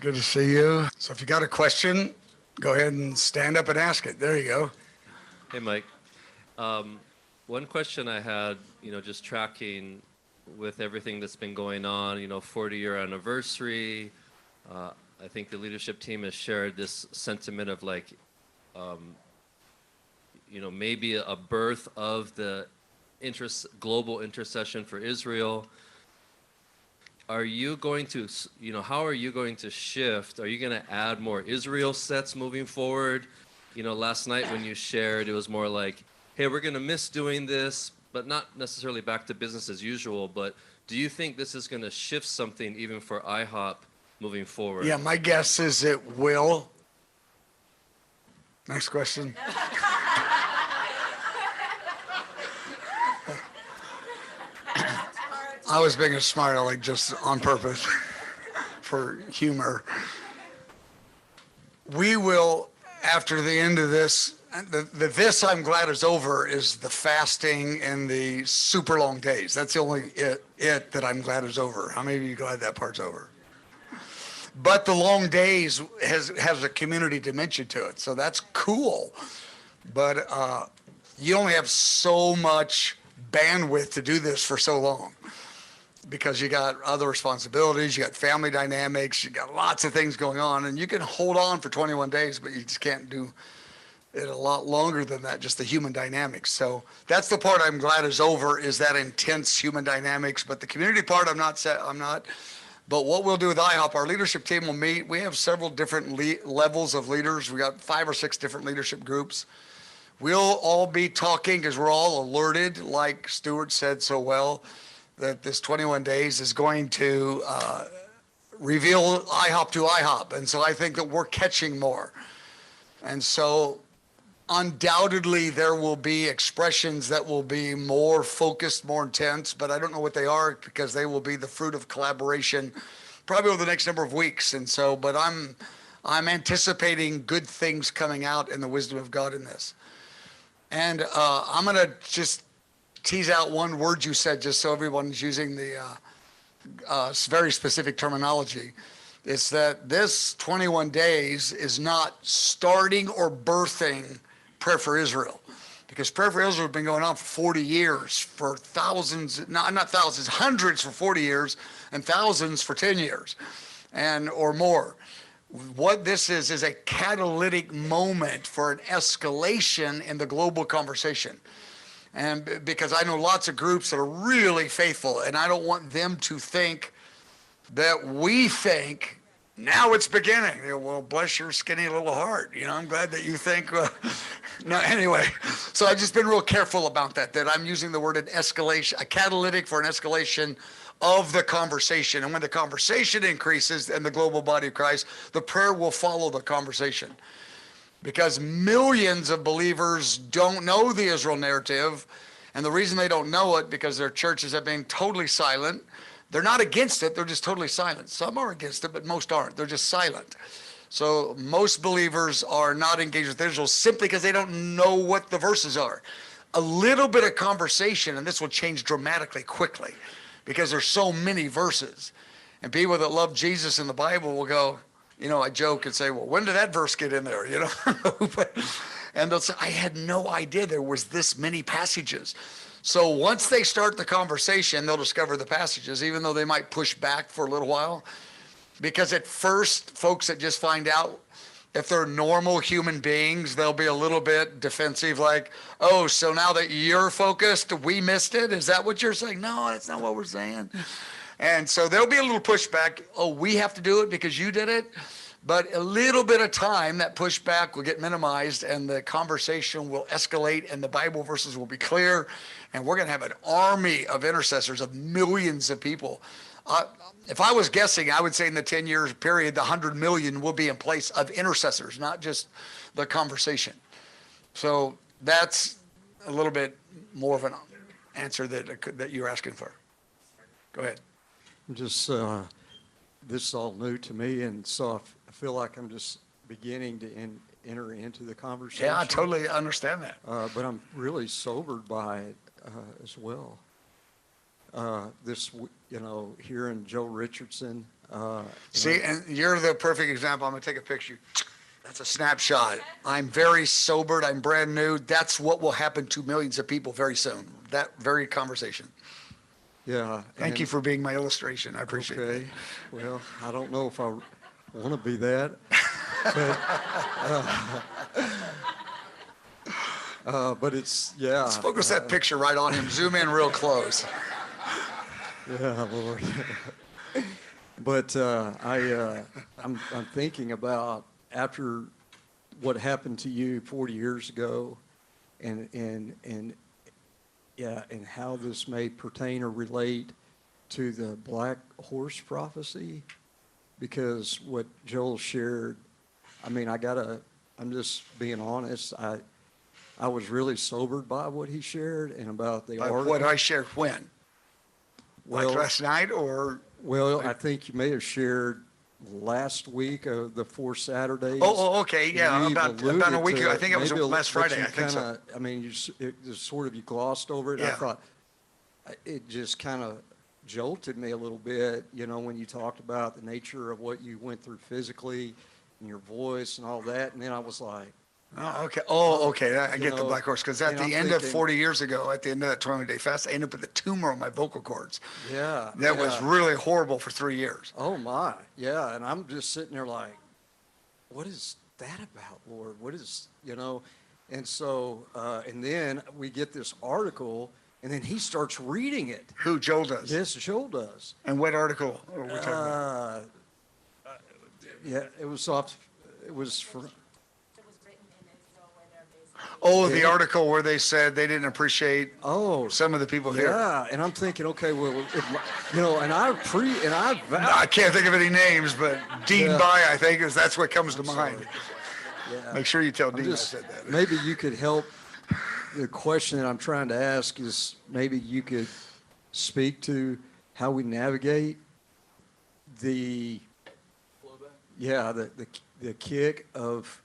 Good to see you. So if you got a question, go ahead and stand up and ask it. There you go. Hey, Mike. One question I had, just tracking with everything that's been going on, 40-year anniversary. I think the leadership team has shared this sentiment of maybe a birth of the global intercession for Israel. Are you going to, how are you going to shift? Are you going to add more Israel sets moving forward? Last night when you shared, it was more like, hey, we're going to miss doing this, but not necessarily back to business as usual. But do you think this is going to shift something even for IHOP moving forward? Yeah, my guess is it will. Next question. I was being a smart aleck just on purpose for humor. We will, after the end of this, this I'm glad is over is the fasting and the super long days. That's the only it that I'm glad is over. How many of you glad that part's over? But the long days has a community dimension to it, so that's cool. But you only have so much bandwidth to do this for so long, because you got other responsibilities, you got family dynamics, you got lots of things going on, and you can hold on for 21 days, but you just can't do it a lot longer than that, just the human dynamics. So that's the part I'm glad is over, is that intense human dynamics. But the community part, I'm not. But what we'll do with IHOP, our leadership team will meet. We have several different levels of leaders. We got 5 or 6 different leadership groups. We'll all be talking because we're all alerted, like Stuart said so well, that this 21 days is going to reveal IHOP to IHOP. And so I think that we're catching more. And so undoubtedly there will be expressions that will be more focused, more intense, but I don't know what they are, because they will be the fruit of collaboration probably over the next number of weeks. And so, but I'm anticipating good things coming out in the wisdom of God in this. And I'm going to just tease out one word you said, just so everyone's using the very specific terminology. It's that this 21 days is not starting or birthing Prayer for Israel, because Prayer for Israel has been going on for 40 years, for thousands, not thousands, hundreds for 40 years, and thousands for 10 years, or more. What this is a catalytic moment for an escalation in the global conversation. And because I know lots of groups that are really faithful, and I don't want them to think that we think now it's beginning. Well, bless your skinny little heart. I'm glad that you think. No, anyway. So I've just been real careful about that I'm using the word an escalation, a catalytic for an escalation of the conversation. And when the conversation increases in the global body of Christ, the prayer will follow the conversation. Because millions of believers don't know the Israel narrative, and the reason they don't know it because their churches have been totally silent. They're not against it, they're just totally silent. Some are against it, but most aren't. They're just silent. So most believers are not engaged with Israel simply because they don't know what the verses are. A little bit of conversation, and this will change dramatically quickly, because there's so many verses. And people that love Jesus in the Bible will go, I joke and say, well, when did that verse get in there? And they'll say, I had no idea there was this many passages. So once they start the conversation, they'll discover the passages, even though they might push back for a little while. Because at first, folks that just find out, if they're normal human beings, they'll be a little bit defensive, like, oh, so now that you're focused, we missed it? Is that what you're saying? No, that's not what we're saying. And so there'll be a little pushback. Oh, we have to do it because you did it. But a little bit of time, that pushback will get minimized, and the conversation will escalate, and the Bible verses will be clear, and we're going to have an army of intercessors, of millions of people. If I was guessing, I would say in the 10-year period, the 100 million will be in place of intercessors, not just the conversation. So that's a little bit more of an answer that you're asking for. Go ahead. Just this is all new to me, and so I feel like I'm just beginning to enter into the conversation. Yeah, I totally understand that. But I'm really sobered by it as well. Hearing Joe Richardson, See, and you're the perfect example. I'm going to take a picture. That's a snapshot. I'm very sobered. I'm brand new. That's what will happen to millions of people very soon. That very conversation. Yeah. Thank you for being my illustration. I appreciate it. Okay. Well, I don't know if I want to be that. But it's, yeah. Let's focus that picture right on him. Zoom in real close. Yeah, Lord. But I'm thinking about after what happened to you 40 years ago, and how this may pertain or relate to the black horse prophecy, because what Joel shared, I mean, I'm just being honest. I was really sobered by what he shared and about the article. What I shared when? Well, Like last night or? Well, I think you may have shared last week of the 4 Saturdays. Okay, yeah, You about alluded a week to ago. I think it was maybe last but Friday. you I think so. kinda- I mean, it just sort of you glossed over it. Yeah. I thought it just kind of jolted me a little bit, when you talked about the nature of what you went through physically and your voice and all that. And then I was like, Okay. I get the black horse because at and the I'm end of thinking- 40 years ago, at the end of that 20-day fast, I ended up with a tumor on my vocal cords. yeah. That was really horrible for 3 years. Oh my, yeah. And I'm just sitting there like, what is that about, Lord? What is, And so, and then we get this article, and then he starts reading it. Who, Joel does? Yes, Joel does. And what article are we talking about? Yeah, it was for, It was written in Israel where they're basically. Oh, the article where they said they didn't appreciate some of the people here. yeah. And I'm thinking, okay, well, and I can't think of any names, but Dean Yeah. By, I think, that's what comes to sorry. mind. yeah. Make sure you tell I'm Dean just- I said that. Maybe you could help. The question that I'm trying to ask is maybe you could speak to how we navigate the kick of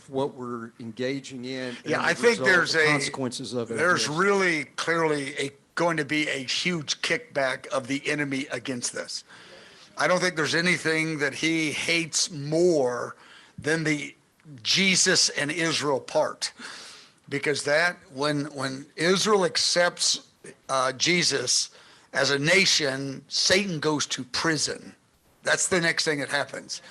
what we're engaging in. Yeah, and I the think result, the consequences of it. there's yes. really clearly going to be a huge kickback of the enemy against this. I don't think there's anything that he hates more than the Jesus and Israel part. Because when Israel accepts Jesus as a nation, Satan goes to prison. That's the next thing that happens.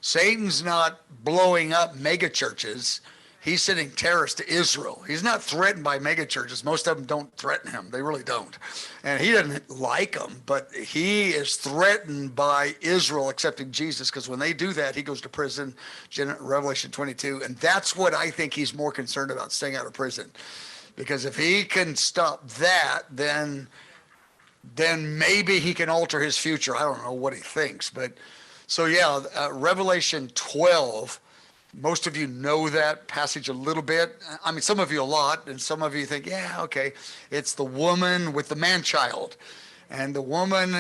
Satan's not blowing up mega churches. He's sending terrorists to Israel. He's not threatened by mega churches. Most of them don't threaten him. They really don't. And he doesn't like them, but he is threatened by Israel accepting Jesus, because when they do that, he goes to prison, Revelation 22. And that's what I think he's more concerned about, staying out of prison. Because if he can stop that, then maybe he can alter his future. I don't know what he thinks. But so, Revelation 12, most of you know that passage a little bit. I mean, some of you a lot, and some of you think, yeah, okay. It's the woman with the man-child. And the woman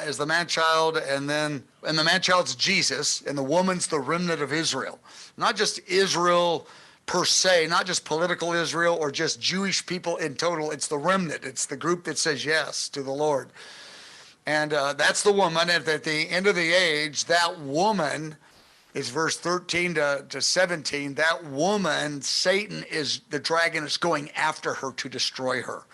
is the man-child, and the man-child's Jesus, and the woman's the remnant of Israel. Not just Israel per se, not just political Israel or just Jewish people in total. It's the remnant. It's the group that says yes to the Lord. And that's the woman. And at the end of the age, that woman is verse 13 to 17. That woman, Satan, the dragon is going after her to destroy her.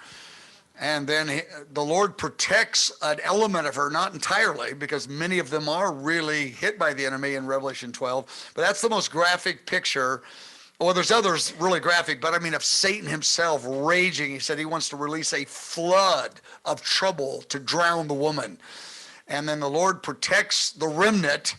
And then the Lord protects an element of her, not entirely, because many of them are really hit by the enemy in Revelation 12. But that's the most graphic picture. Well, there's others really graphic, but I mean of Satan himself raging. He said he wants to release a flood of trouble to drown the woman. And then the Lord protects the remnant,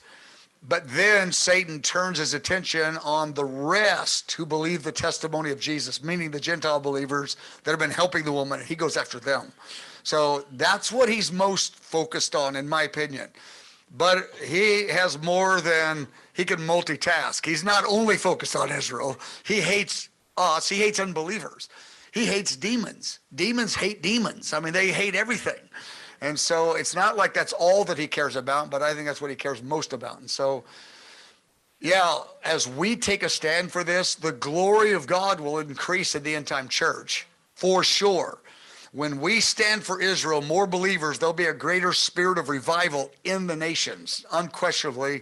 but then Satan turns his attention on the rest who believe the testimony of Jesus, meaning the Gentile believers that have been helping the woman, and he goes after them. So that's what he's most focused on, in my opinion. But he has more than he can multitask. He's not only focused on Israel. He hates us. He hates unbelievers. He hates demons. Demons hate demons. I mean, they hate everything. And so it's not like that's all that he cares about, but I think that's what he cares most about. And so, as we take a stand for this, the glory of God will increase in the end time church, for sure. When we stand for Israel, more believers, there'll be a greater spirit of revival in the nations, unquestionably.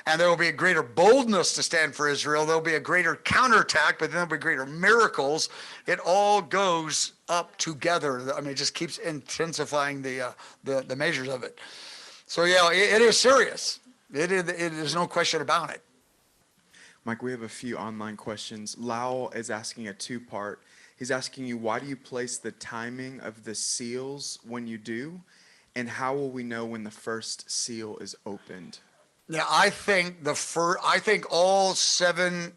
And there will be a greater boldness to stand for Israel. There'll be a greater counterattack, but then there'll be greater miracles. It all goes up together. I mean, it just keeps intensifying the measures of it. So yeah, it is serious. It is no question about it. Mike, we have a few online questions. Lau is asking a two-part. He's asking you, why do you place the timing of the seals when you do? And how will we know when the first seal is opened? Yeah, I think all seven,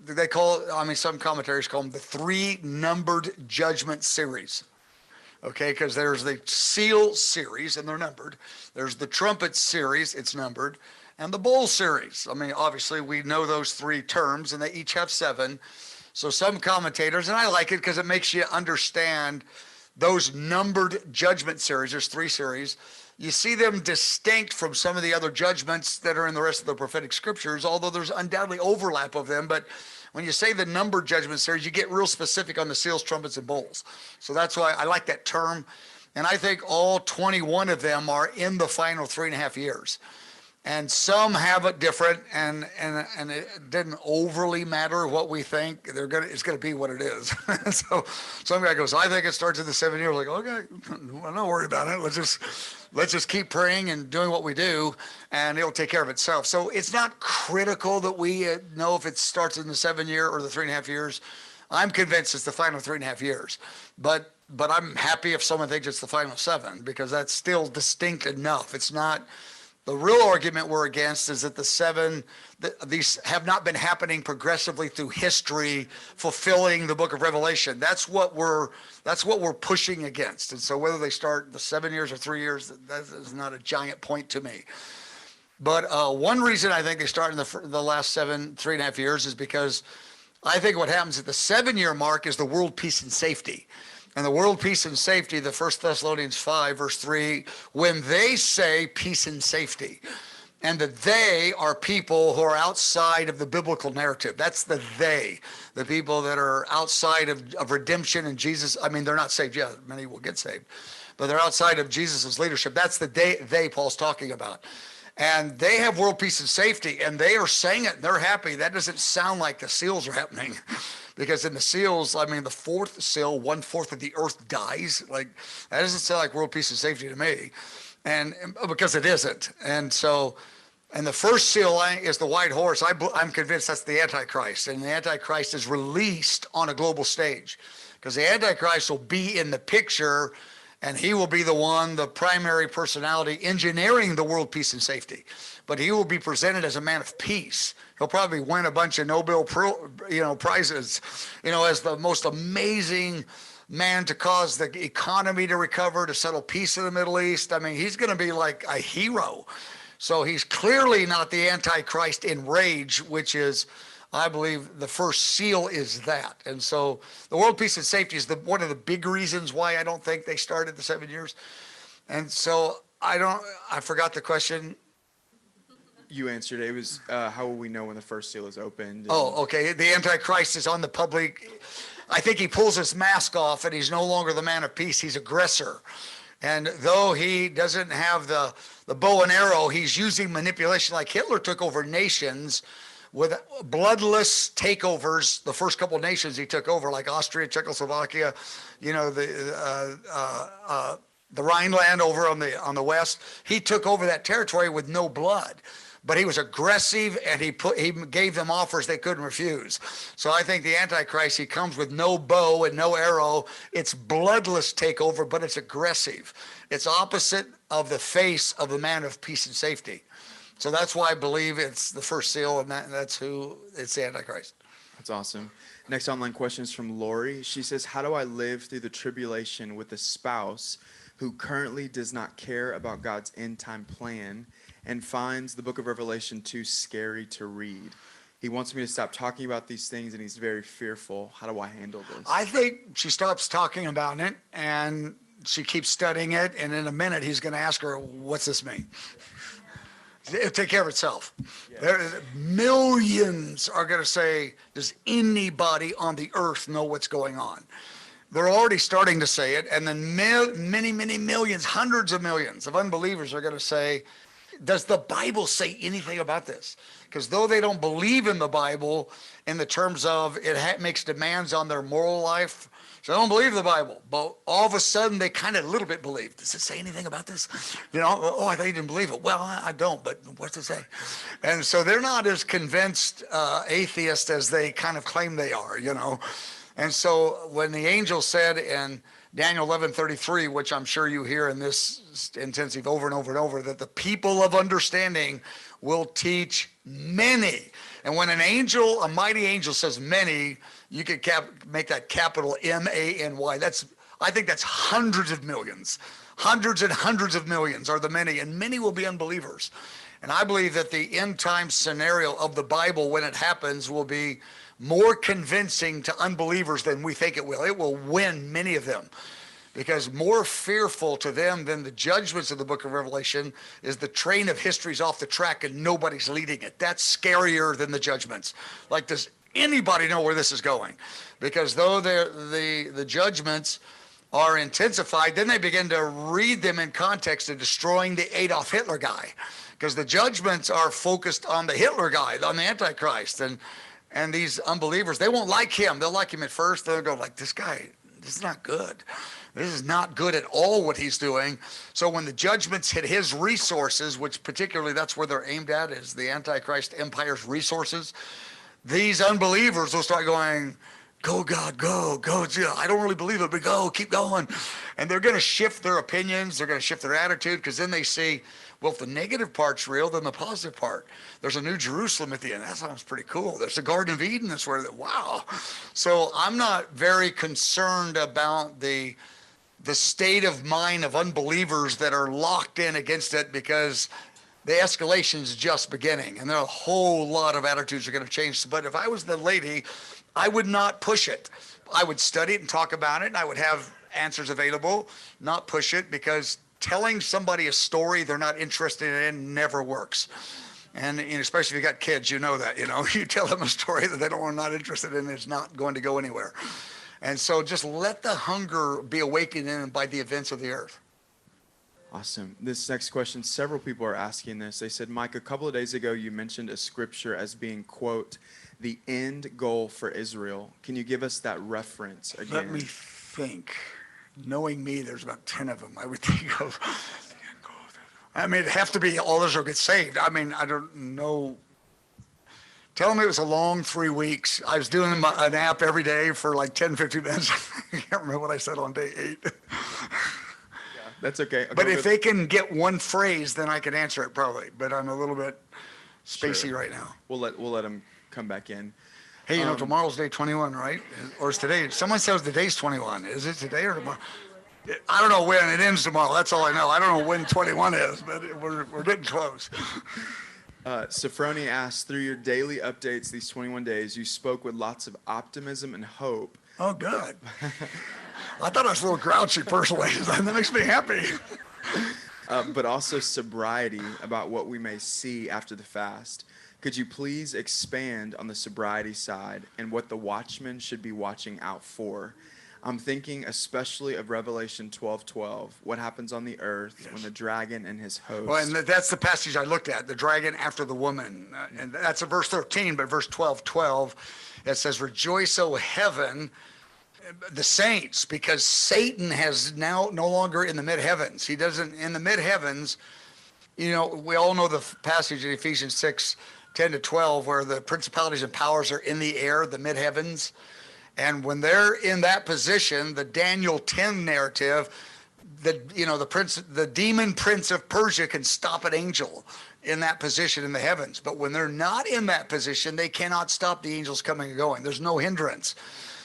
they call it, I mean, some commentaries call them the three numbered judgment series. Okay, because there's the seal series, and they're numbered. There's the trumpet series, it's numbered, and the bowl series. I mean, obviously, we know those three terms, and they each have seven. So some commentators, and I like it because it makes you understand those numbered judgment series. There's three series. You see them distinct from some of the other judgments that are in the rest of the prophetic scriptures, although there's undoubtedly overlap of them. But when you say the numbered judgment series, you get real specific on the seals, trumpets, and bowls. So that's why I like that term. And I think all 21 of them are in the final 3.5 years. And some have it different, and it didn't overly matter what we think. It's gonna be what it is. So some guy goes, I think it starts in the 7 years. Like, okay, well, don't worry about it. Let's just keep praying and doing what we do, and it'll take care of itself. So it's not critical that we know if it starts in the 7 year or the 3.5 years. I'm convinced it's the final 3.5 years, but I'm happy if someone thinks it's the final 7, because that's still distinct enough. It's not. The real argument we're against is that the 7, these have not been happening progressively through history, fulfilling the book of Revelation. That's what we're pushing against. And so whether they start the 7 years or 3 years, that is not a giant point to me. But one reason I think they start in the last 3.5 years is because I think what happens at the 7-year mark is the world peace and safety. And the world peace and safety, the 1 Thessalonians 5, verse 3, when they say peace and safety, and that they are people who are outside of the biblical narrative. That's the they, the people that are outside of redemption and Jesus. I mean, they're not saved yet. Many will get saved. But they're outside of Jesus' leadership. That's the they Paul's talking about. And they have world peace and safety, and they are saying it, and they're happy. That doesn't sound like the seals are happening. Because in the seals, I mean, the fourth seal, 1/4 of the earth dies. Like, that doesn't sound like world peace and safety to me. And because it isn't. And so, and the first seal is the white horse. I'm convinced that's the Antichrist. And the Antichrist is released on a global stage. Because the Antichrist will be in the picture, and he will be the one, the primary personality, engineering the world peace and safety. But he will be presented as a man of peace. He'll probably win a bunch of Nobel prizes, as the most amazing man to cause the economy to recover, to settle peace in the Middle East. I mean, he's going to be like a hero. So he's clearly not the Antichrist in rage, which is, I believe, the first seal is that. And so the world peace and safety is one of the big reasons why I don't think they started the 7 years. And so I forgot the question. You answered it. It was, how will we know when the first seal is opened? Oh, okay. The Antichrist is on the public. I think he pulls his mask off, and he's no longer the man of peace. He's aggressor. And though he doesn't have the bow and arrow, he's using manipulation. Like Hitler took over nations with bloodless takeovers. The first couple of nations he took over, like Austria, Czechoslovakia, the Rhineland over on the west. He took over that territory with no blood. But he was aggressive, and he gave them offers they couldn't refuse. So I think the Antichrist, he comes with no bow and no arrow. It's bloodless takeover, but it's aggressive. It's opposite of the face of the man of peace and safety. So that's why I believe it's the first seal, and that's who it's the Antichrist. That's awesome. Next online question is from Lori. She says, how do I live through the tribulation with a spouse who currently does not care about God's end time plan and finds the book of Revelation too scary to read? He wants me to stop talking about these things, and he's very fearful. How do I handle this? I think she stops talking about it, and she keeps studying it, and in a minute he's going to ask her, what's this mean? It'll take care of itself. Yeah. Millions are going to say, does anybody on the earth know what's going on? They're already starting to say it, and then many, many millions, hundreds of millions of unbelievers are going to say, does the Bible say anything about this? Because though they don't believe in the Bible in the terms of it makes demands on their moral life, so they don't believe the Bible, but all of a sudden they kind of a little bit believe. Does it say anything about this? You know, oh, I thought you didn't believe it. Well, I don't, but what's it say? And so they're not as convinced atheists as they kind of claim they are, you know. And so when the angel said in Daniel 11:33, which I'm sure you hear in this intensive over and over and over, that the people of understanding will teach many. And when an angel, a mighty angel says many, you could make that capital M-A-N-Y. I think that's hundreds of millions. Hundreds and hundreds of millions are the many, and many will be unbelievers. And I believe that the end time scenario of the Bible when it happens will be more convincing to unbelievers than we think it will. It will win many of them, because more fearful to them than the judgments of the book of Revelation is the train of history's off the track and nobody's leading it. That's scarier than the judgments. Like, does anybody know where this is going? Because though the judgments are intensified, then they begin to read them in context of destroying the Adolf Hitler guy, because the judgments are focused on the Hitler guy, on the Antichrist, and these unbelievers, they won't like him. They'll like him at first. They'll go like, this guy, this is not good. This is not good at all what he's doing. So when the judgments hit his resources, which particularly that's where they're aimed at, is the Antichrist empire's resources, these unbelievers will start going, go God, go. I don't really believe it, but go, keep going. And they're going to shift their opinions. They're going to shift their attitude, because then they see, well, if the negative part's real, then the positive part. There's a new Jerusalem at the end. That sounds pretty cool. There's the Garden of Eden. That's where, wow. So I'm not very concerned about the state of mind of unbelievers that are locked in against it, because the escalation is just beginning, and there are a whole lot of attitudes are going to change. But if I was the lady, I would not push it. I would study it and talk about it, and I would have answers available, not push it, because telling somebody a story they're not interested in never works. And especially if you got kids, you know that, you tell them a story that they're not interested in, it's not going to go anywhere. And so just let the hunger be awakened in by the events of the earth. Awesome. This next question, several people are asking this. They said, Mike, a couple of days ago you mentioned a scripture as being, quote, the end goal for Israel. Can you give us that reference again? Let me think. Knowing me, there's about 10 of them I would think of. I mean, it'd have to be all Israel gets saved. I mean, I don't know. Tell them it was a long 3 weeks. I was doing an app every day for like 10, 15 minutes. I can't remember what I said on day 8. Yeah, that's okay. But if they can get one phrase, then I can answer it probably. But I'm a little bit spacey Sure. right now. We'll let them come back in. Hey, tomorrow's day 21, right? Or is today? Someone says the day's 21. Is it today or tomorrow? I don't know when it ends tomorrow. That's all I know. I don't know when 21 is, but we're getting close. Sophrony asks, through your daily updates these 21 days, you spoke with lots of optimism and hope. Oh, good. I thought I was a little grouchy personally. That makes me happy. But also sobriety about what we may see after the fast. Could you please expand on the sobriety side and what the watchmen should be watching out for? I'm thinking especially of Revelation 12:12, what happens on the earth when the dragon and his host. Well, and that's the passage I looked at, the dragon after the woman. And that's in verse 13, but verse 12:12, it says, rejoice, O heaven, the saints, because Satan has now no longer in the mid-heavens. He doesn't, in the mid-heavens, we all know the passage in Ephesians 6:10-12, where the principalities and powers are in the air, the mid-heavens. And when they're in that position, the Daniel 10 narrative, the demon prince of Persia can stop an angel in that position in the heavens. But when they're not in that position, they cannot stop the angels coming and going. There's no hindrance.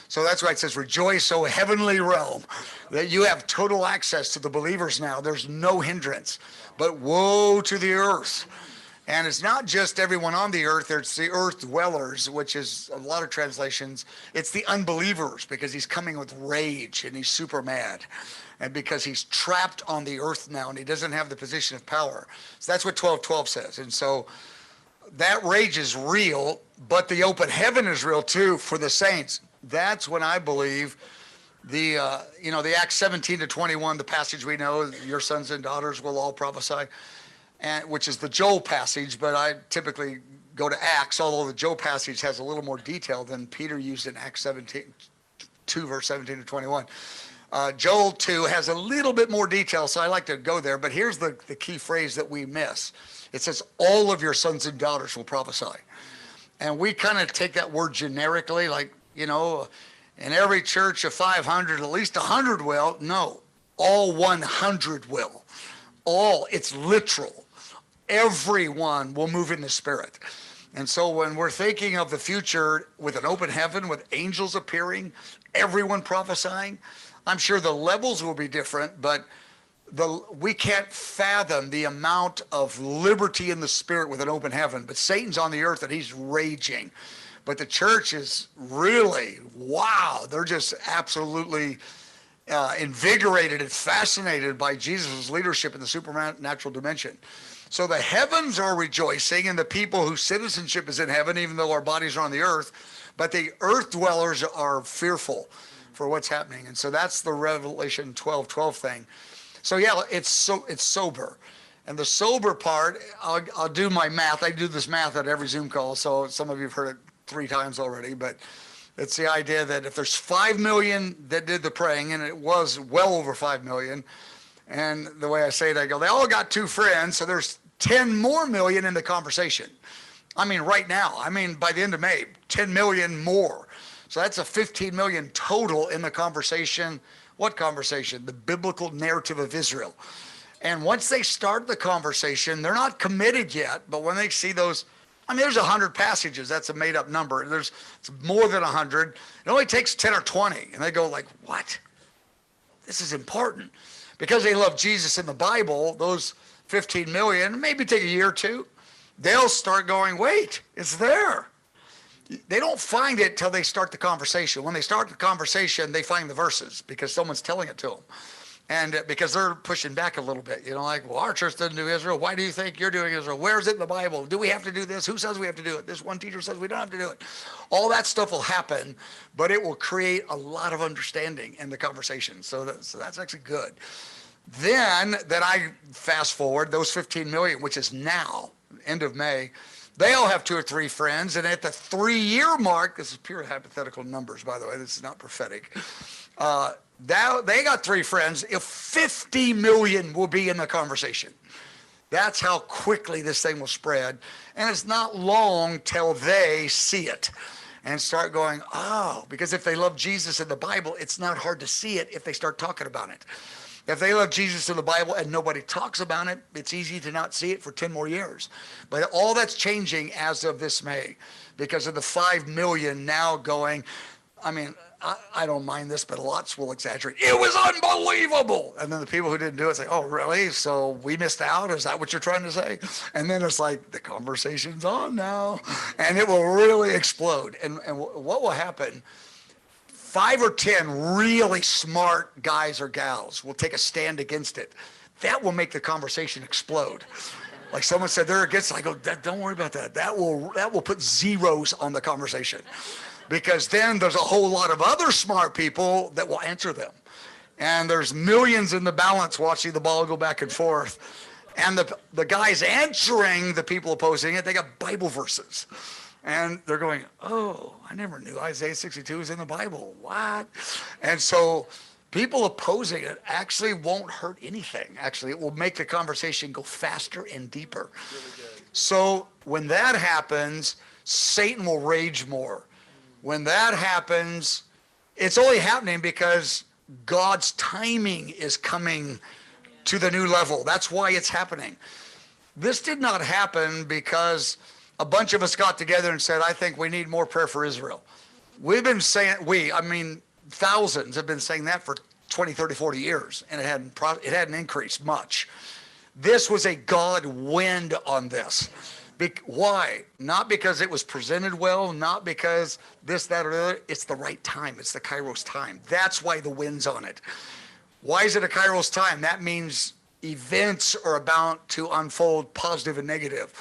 So that's why it says, rejoice, O heavenly realm, that you have total access to the believers now. There's no hindrance. But woe to the earth. And it's not just everyone on the earth, it's the earth dwellers, which is a lot of translations. It's the unbelievers, because he's coming with rage and he's super mad. And because he's trapped on the earth now and he doesn't have the position of power. So that's what 12:12 says. And so that rage is real, but the open heaven is real too for the saints. That's when I believe the Acts 17 to 21, the passage we know, your sons and daughters will all prophesy, and which is the Joel passage, but I typically go to Acts, although the Joel passage has a little more detail than Peter used in Acts 17, 2 verse 17 to 21. Joel 2 has a little bit more detail, so I like to go there, but here's the key phrase that we miss. It says, all of your sons and daughters will prophesy. And we kind of take that word generically, like, in every church of 500, at least 100 will. No, all 100 will. All, it's literal. Everyone will move in the Spirit. And so when we're thinking of the future with an open heaven, with angels appearing, everyone prophesying, I'm sure the levels will be different, but we can't fathom the amount of liberty in the Spirit with an open heaven. But Satan's on the earth and he's raging. But the church is really, wow, they're just absolutely invigorated and fascinated by Jesus' leadership in the supernatural dimension. So the heavens are rejoicing, and the people whose citizenship is in heaven, even though our bodies are on the earth, but the earth dwellers are fearful for what's happening. And so that's the Revelation 12:12 thing. So yeah, it's sober. And the sober part, I'll do my math. I do this math at every Zoom call, so some of you have heard it 3 times already, but it's the idea that if there's 5 million that did the praying, and it was well over 5 million, and the way I say it, I go, they all got 2 friends, so there's 10 more million in the conversation. I mean, right now, by the end of May, 10 million more. So that's a 15 million total in the conversation. What conversation? The biblical narrative of Israel. And once they start the conversation, they're not committed yet, but when they see those, there's 100 passages. That's a made-up number. It's more than 100. It only takes 10 or 20. And they go like, what? This is important. Because they love Jesus in the Bible, those 15 million, maybe take a year or two, they'll start going, wait, it's there. They don't find it till they start the conversation. When they start the conversation, they find the verses because someone's telling it to them. And because they're pushing back a little bit, like, well, our church doesn't do Israel. Why do you think you're doing Israel? Where is it in the Bible? Do we have to do this? Who says we have to do it? This one teacher says we don't have to do it. All that stuff will happen, but it will create a lot of understanding in the conversation. So that's actually good. Then I fast forward those 15 million, which is now, end of May, they all have 2 or 3 friends. And at the 3-year mark, this is pure hypothetical numbers, by the way, this is not prophetic. They got 3 friends. If 50 million will be in the conversation. That's how quickly this thing will spread. And it's not long till they see it and start going, oh, because if they love Jesus in the Bible, it's not hard to see it if they start talking about it. If they love Jesus in the Bible and nobody talks about it, it's easy to not see it for 10 more years. But all that's changing as of this May because of the 5 million now going, I don't mind this, but lots will exaggerate. It was unbelievable. And then the people who didn't do it say, oh, really? So we missed out? Is that what you're trying to say? And then it's like, the conversation's on now. And it will really explode. And what will happen, 5 or 10 really smart guys or gals will take a stand against it. That will make the conversation explode. Like someone said, they're against it. I go, don't worry about that. That will put zeros on the conversation. Because then there's a whole lot of other smart people that will answer them. And there's millions in the balance watching the ball go back and forth. And the guys answering the people opposing it, they got Bible verses. And they're going, oh, I never knew Isaiah 62 was in the Bible. What? And so people opposing it actually won't hurt anything. Actually, it will make the conversation go faster and deeper. Really good. So when that happens, Satan will rage more. When that happens, it's only happening because God's timing is coming to the new level. That's why it's happening. This did not happen because a bunch of us got together and said, I think we need more prayer for Israel. We've been saying, thousands have been saying that for 20, 30, 40 years, and it hadn't increased much. This was a God wind on this. Why? Not because it was presented well, not because this, that, or the other. It's the right time. It's the Kairos time. That's why the wind's on it. Why is it a Kairos time? That means events are about to unfold, positive and negative.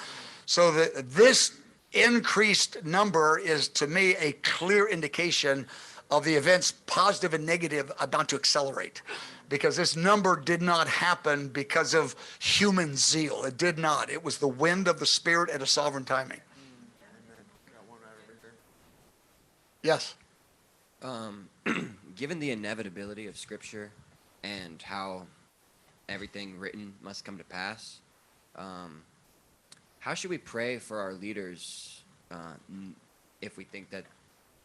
So this increased number is, to me, a clear indication of the events, positive and negative, about to accelerate. Because this number did not happen because of human zeal. It did not. It was the wind of the Spirit at a sovereign timing. Yes. Given the inevitability of Scripture and how everything written must come to pass, how should we pray for our leaders if we think that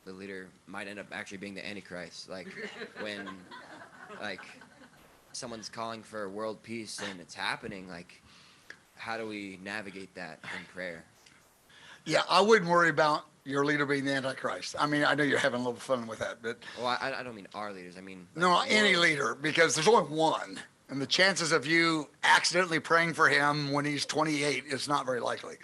the leader might end up actually being the Antichrist? Like when, like, someone's calling for world peace and it's happening, like, how do we navigate that in prayer? Yeah, I wouldn't worry about your leader being the Antichrist. I mean, I know you're having a little fun with that, but Well, I don't mean our leaders. I mean no, like, any world- leader, because there's only one. And the chances of you accidentally praying for him when he's 28 is not very likely,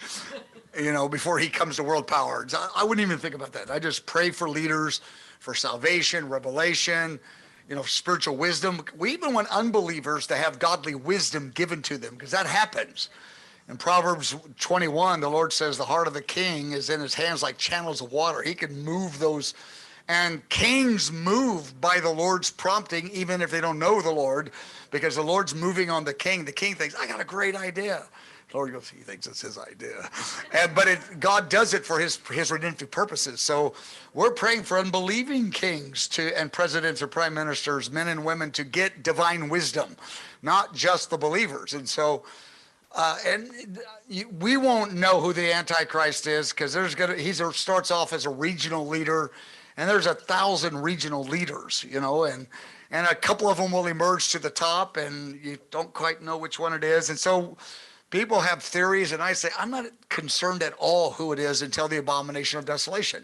before he comes to world power. I wouldn't even think about that. I just pray for leaders, for salvation, revelation, spiritual wisdom. We even want unbelievers to have godly wisdom given to them, because that happens. In Proverbs 21, the Lord says the heart of the king is in his hands like channels of water. He can move those. And kings move by the Lord's prompting, even if they don't know the Lord, because the Lord's moving on the king. The king thinks, I got a great idea. The Lord goes, he thinks it's his idea. But God does it for his redemptive purposes. So we're praying for unbelieving kings and presidents or prime ministers, men and women, to get divine wisdom, not just the believers. And so we won't know who the Antichrist is, because he starts off as a regional leader, and there's 1,000 regional leaders, and a couple of them will emerge to the top, and you don't quite know which one it is. And so people have theories, and I say, I'm not concerned at all who it is until the abomination of desolation.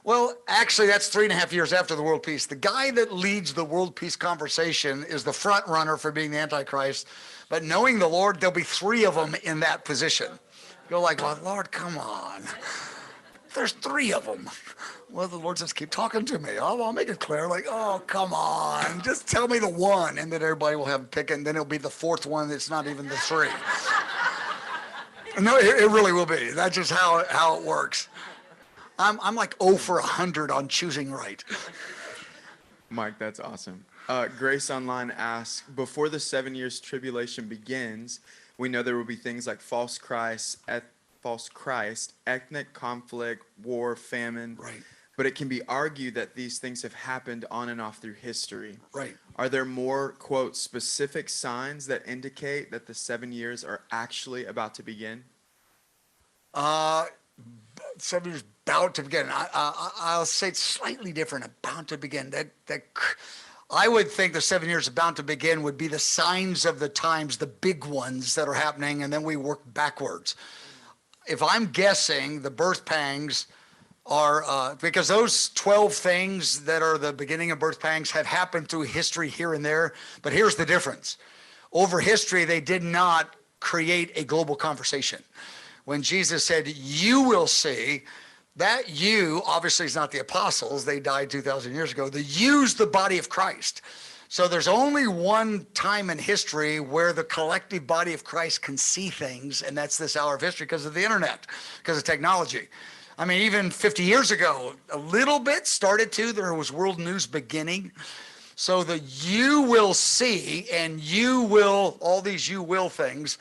Well, actually, that's 3.5 years after the world peace. The guy that leads the world peace conversation is the front runner for being the Antichrist. But knowing the Lord, there'll be 3 of them in that position. You're like, well, Lord, come on. There's 3 of them. Well, the Lord says, keep talking to me. I'll make it clear. Like, oh, come on. Just tell me the one. And then everybody will have a pick, and then it'll be the 4th one that's not even the 3. No, it really will be. That's just how it works. I'm like 0 for 100 on choosing right. Mike, that's awesome. Grace Online asks, before the 7 years tribulation begins, we know there will be things like false Christ, ethnic conflict, war, famine. Right. But it can be argued that these things have happened on and off through history. Right. Are there more, quote, specific signs that indicate that the 7 years are actually about to begin? 7 years about to begin. I'll say it's slightly different. About to begin. That I would think the 7 years about to begin would be the signs of the times, the big ones that are happening, and then we work backwards. If I'm guessing, the birth pangs are because those 12 things that are the beginning of birth pangs have happened through history here and there. But here's the difference: over history, they did not create a global conversation. When Jesus said, you will see, that you obviously is not the apostles. They died 2,000 years ago. The you's the body of Christ. So there's only one time in history where the collective body of Christ can see things, and that's this hour of history, because of the internet, because of technology. I mean, even 50 years ago, a little bit started to. There was world news beginning. So the you will see, and you will, all these you will things,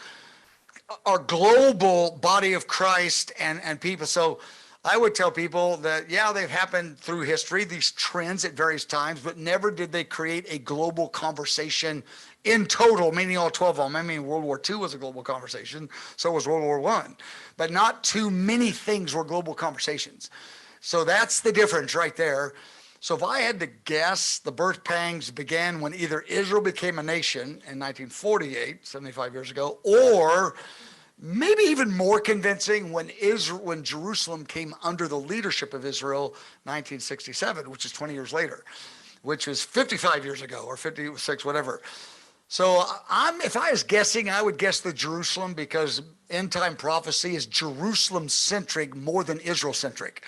are global body of Christ and people. So I would tell people that, yeah, they've happened through history, these trends at various times, but never did they create a global conversation in total, meaning all 12 of them. I mean, World War II was a global conversation, so was World War I. But not too many things were global conversations. So that's the difference right there. So if I had to guess, the birth pangs began when either Israel became a nation in 1948, 75 years ago, or maybe even more convincing when Jerusalem came under the leadership of Israel, 1967, which is 20 years later, which was 55 years ago or 56, whatever. So if I was guessing, I would guess the Jerusalem, because end time prophecy is Jerusalem-centric more than Israel-centric.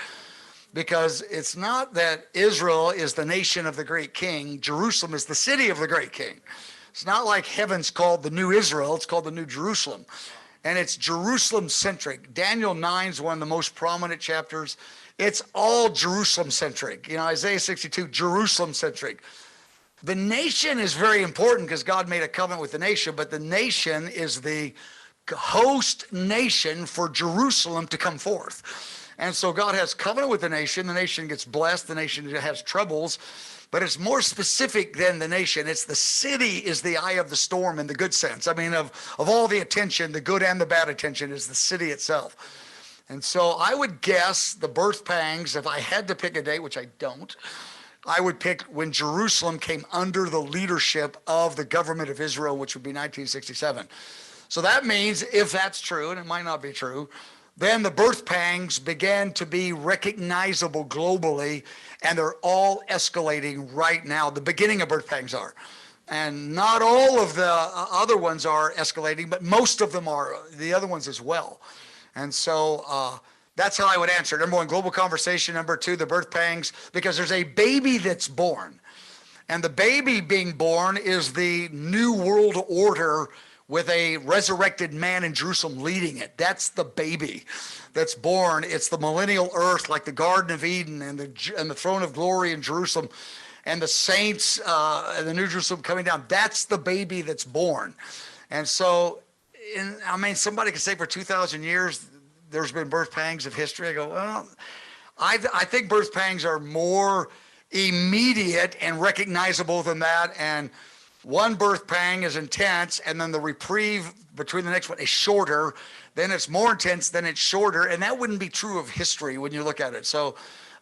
Because it's not that Israel is the nation of the great king. Jerusalem is the city of the great king. It's not like heaven's called the new Israel. It's called the new Jerusalem. and it's Jerusalem-centric. Daniel 9 is one of the most prominent chapters. It's all Jerusalem-centric. You know, Isaiah 62, Jerusalem-centric. The nation is very important because God made a covenant with the nation, but the nation is the host nation for Jerusalem to come forth. And so God has covenant with the nation gets blessed, the nation has troubles, but it's more specific than the nation. It's the city is the eye of the storm in the good sense. I mean, of all the attention, the good and the bad attention is the city itself. And so I would guess the birth pangs, if I had to pick a date, which I don't, I would pick when Jerusalem came under the leadership of the government of Israel, which would be 1967. So that means, if that's true, and it might not be true, then the birth pangs began to be recognizable globally, and they're all escalating right now. The beginning of birth pangs are. And not all of the other ones are escalating, but most of them are, the other ones as well. And so that's how I would answer. Number one, global conversation. Number two, the birth pangs, because there's a baby that's born. And the baby being born is the new world order with a resurrected man in Jerusalem leading it. That's the baby that's born. It's the millennial earth, like the Garden of Eden and the throne of glory in Jerusalem, and the saints and the New Jerusalem coming down. That's the baby that's born. And so, I mean, somebody could say for 2,000 years there's been birth pangs of history. I go, well, I think birth pangs are more immediate and recognizable than that. And one birth pang is intense, and then the reprieve between the next one is shorter. Then it's more intense, then it's shorter, and that wouldn't be true of history when you look at it. So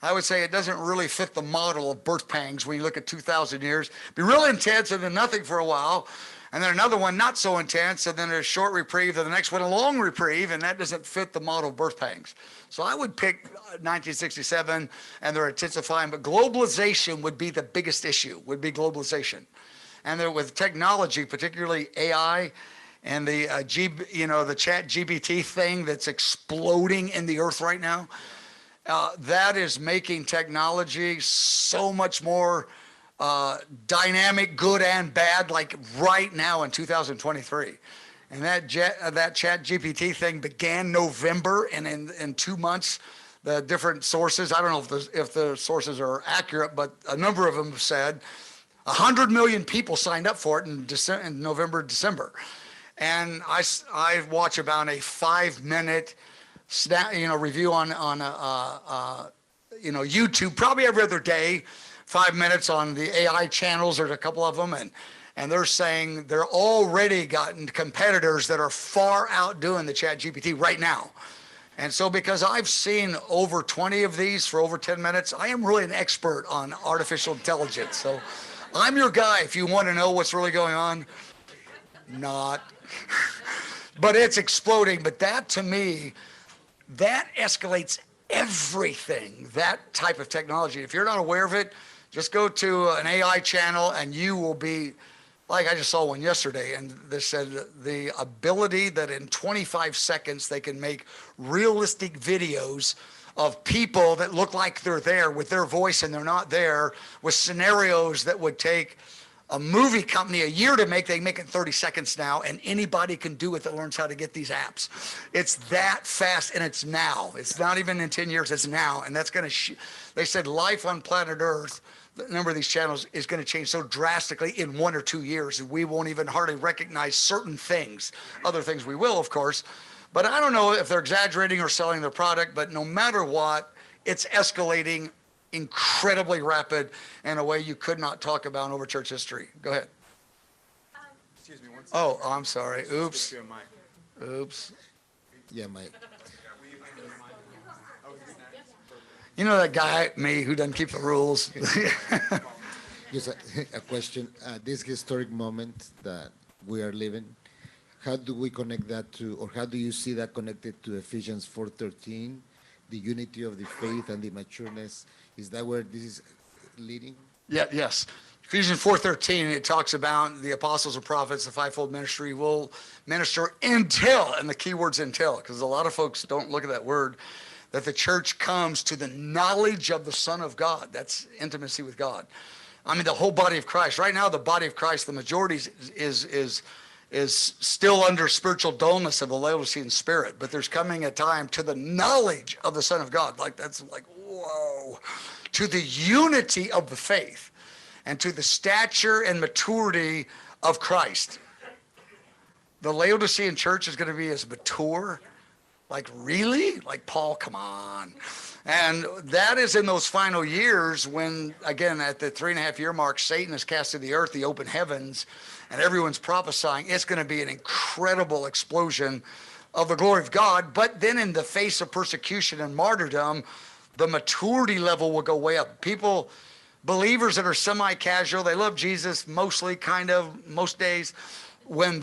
I would say it doesn't really fit the model of birth pangs when you look at 2,000 years. Be real intense and then nothing for a while, and then another one not so intense, and then a short reprieve, and the next one a long reprieve, and that doesn't fit the model of birth pangs. So I would pick 1967, and they're intensifying, but globalization would be the biggest issue, would be globalization. And with technology, particularly AI and the the chat GPT thing that's exploding in the earth right now, that is making technology so much more dynamic, good and bad, like right now in 2023. And that chat GPT thing began November, and in 2 months, the different sources, I don't know if the sources are accurate, but a number of them have said 100 million people signed up for it in November, December. And I watch about a 5-minute review on YouTube, probably every other day, 5 minutes on the AI channels. There's a couple of them, and they're saying they're already gotten competitors that are far outdoing the chat GPT right now. And so because I've seen over 20 of these for over 10 minutes, I am really an expert on artificial intelligence. So I'm your guy if you want to know what's really going on. Not. But it's exploding. But that, to me, that escalates everything, that type of technology. If you're not aware of it, just go to an AI channel and you will be, like I just saw one yesterday, and they said the ability that in 25 seconds they can make realistic videos of people that look like they're there with their voice and they're not there, with scenarios that would take a movie company a year to make. They make it in 30 seconds now, and anybody can do it that learns how to get these apps. It's that fast, and it's now. It's not even in 10 years, it's now. And that's going to, they said life on planet Earth, the number of these channels is going to change so drastically in 1 or 2 years, and we won't even hardly recognize certain things. Other things we will, of course. But I don't know if they're exaggerating or selling their product, but no matter what, it's escalating incredibly rapid in a way you could not talk about over church history. Go ahead. Excuse me, one second. Oh, I'm sorry. Oops. Oops. Yeah, Mike. You know that guy, me, who doesn't keep the rules? Just a question. This historic moment that we are living, how do we connect that to, or how do you see that connected to Ephesians 4:13, the unity of the faith and the matureness? Is that where this is leading? Yeah, yes. Ephesians 4:13, it talks about the apostles and prophets, the fivefold ministry will minister until, and the key word's until, because a lot of folks don't look at that word, that the church comes to the knowledge of the Son of God. That's intimacy with God. I mean, the whole body of Christ. Right now, the body of Christ, the majority is is still under spiritual dullness of the Laodicean spirit, but there's coming a time to the knowledge of the Son of God. Like that's like, whoa, to the unity of the faith and to the stature and maturity of Christ. The Laodicean church is going to be as mature. Like, really? Like, Paul, come on. And that is in those final years when, again, at the 3.5-year mark, Satan is cast to the earth, the open heavens, and everyone's prophesying. It's going to be an incredible explosion of the glory of God. But then in the face of persecution and martyrdom, the maturity level will go way up. People, believers that are semi-casual, they love Jesus mostly, kind of, most days. When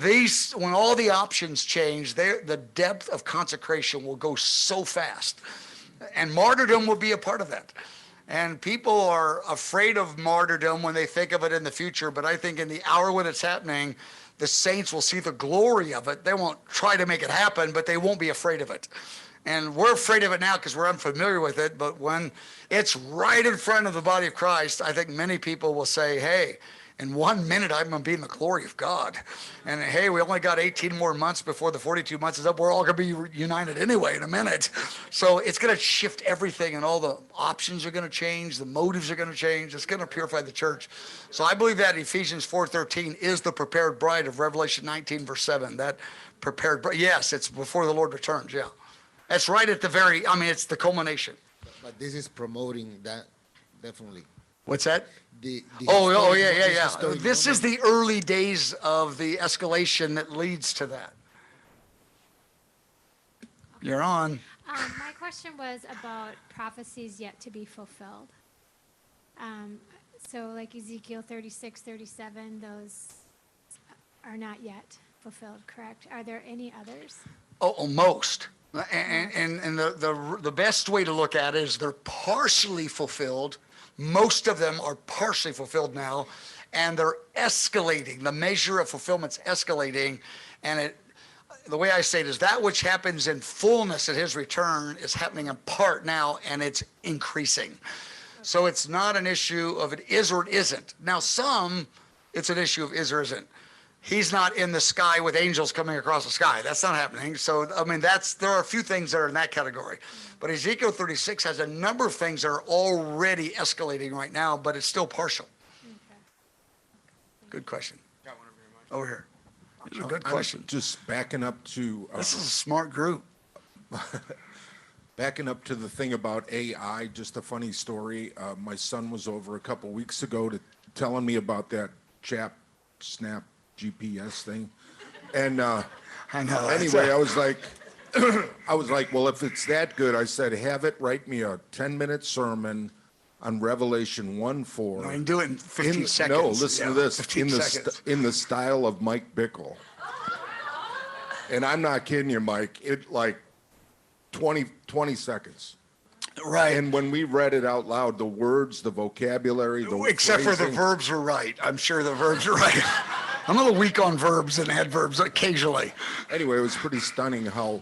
all the options change, the depth of consecration will go so fast. And martyrdom will be a part of that. And people are afraid of martyrdom when they think of it in the future, but I think in the hour when it's happening, the saints will see the glory of it. They won't try to make it happen, but they won't be afraid of it. And we're afraid of it now because we're unfamiliar with it, but when it's right in front of the body of Christ, I think many people will say, hey, in 1 minute, I'm going to be in the glory of God. And hey, we only got 18 more months before the 42 months is up. We're all going to be united anyway in a minute. So it's going to shift everything, and all the options are going to change. The motives are going to change. It's going to purify the church. So I believe that Ephesians 4:13 is the prepared bride of Revelation 19, verse 7. That prepared bride. Yes, it's before the Lord returns. Yeah. That's right at the very, it's the culmination. But this is promoting that, definitely. What's that? The Oh, historic- yeah. this historic This is moment. the early days of the escalation that leads to that. You're on. My question was about prophecies yet to be fulfilled. So like Ezekiel 36, 37, those are not yet fulfilled, correct? Are there any others? Oh, most. And the best way to look at it is they're partially fulfilled. Most of them are partially fulfilled now, and they're escalating. The measure of fulfillment's escalating, and the way I say it is that which happens in fullness at his return is happening in part now, and it's increasing. So it's not an issue of it is or it isn't. Now some, it's an issue of is or isn't. He's not in the sky with angels coming across the sky. That's not happening. So, there are a few things that are in that category. But Ezekiel 36 has a number of things that are already escalating right now, but it's still partial. Okay. Good question. Over here. It's a good I'm question. Just backing up to This is a smart group. backing up to the thing about AI. Just a funny story. My son was over a couple weeks ago telling me about that Snap GPS thing, and I know. anyway, I was like, well, if it's that good, I said, have it write me a 10-minute sermon on Revelation 1:4. I can do it in 15 seconds. No, listen to this. 15 seconds. In the style of Mike Bickle. And I'm not kidding you, Mike. It like 20 seconds. Right. And when we read it out loud, the words, the vocabulary, the Except for the phrasing- verbs are right. I'm sure the verbs are right. I'm a little weak on verbs and adverbs occasionally. Anyway, it was pretty stunning how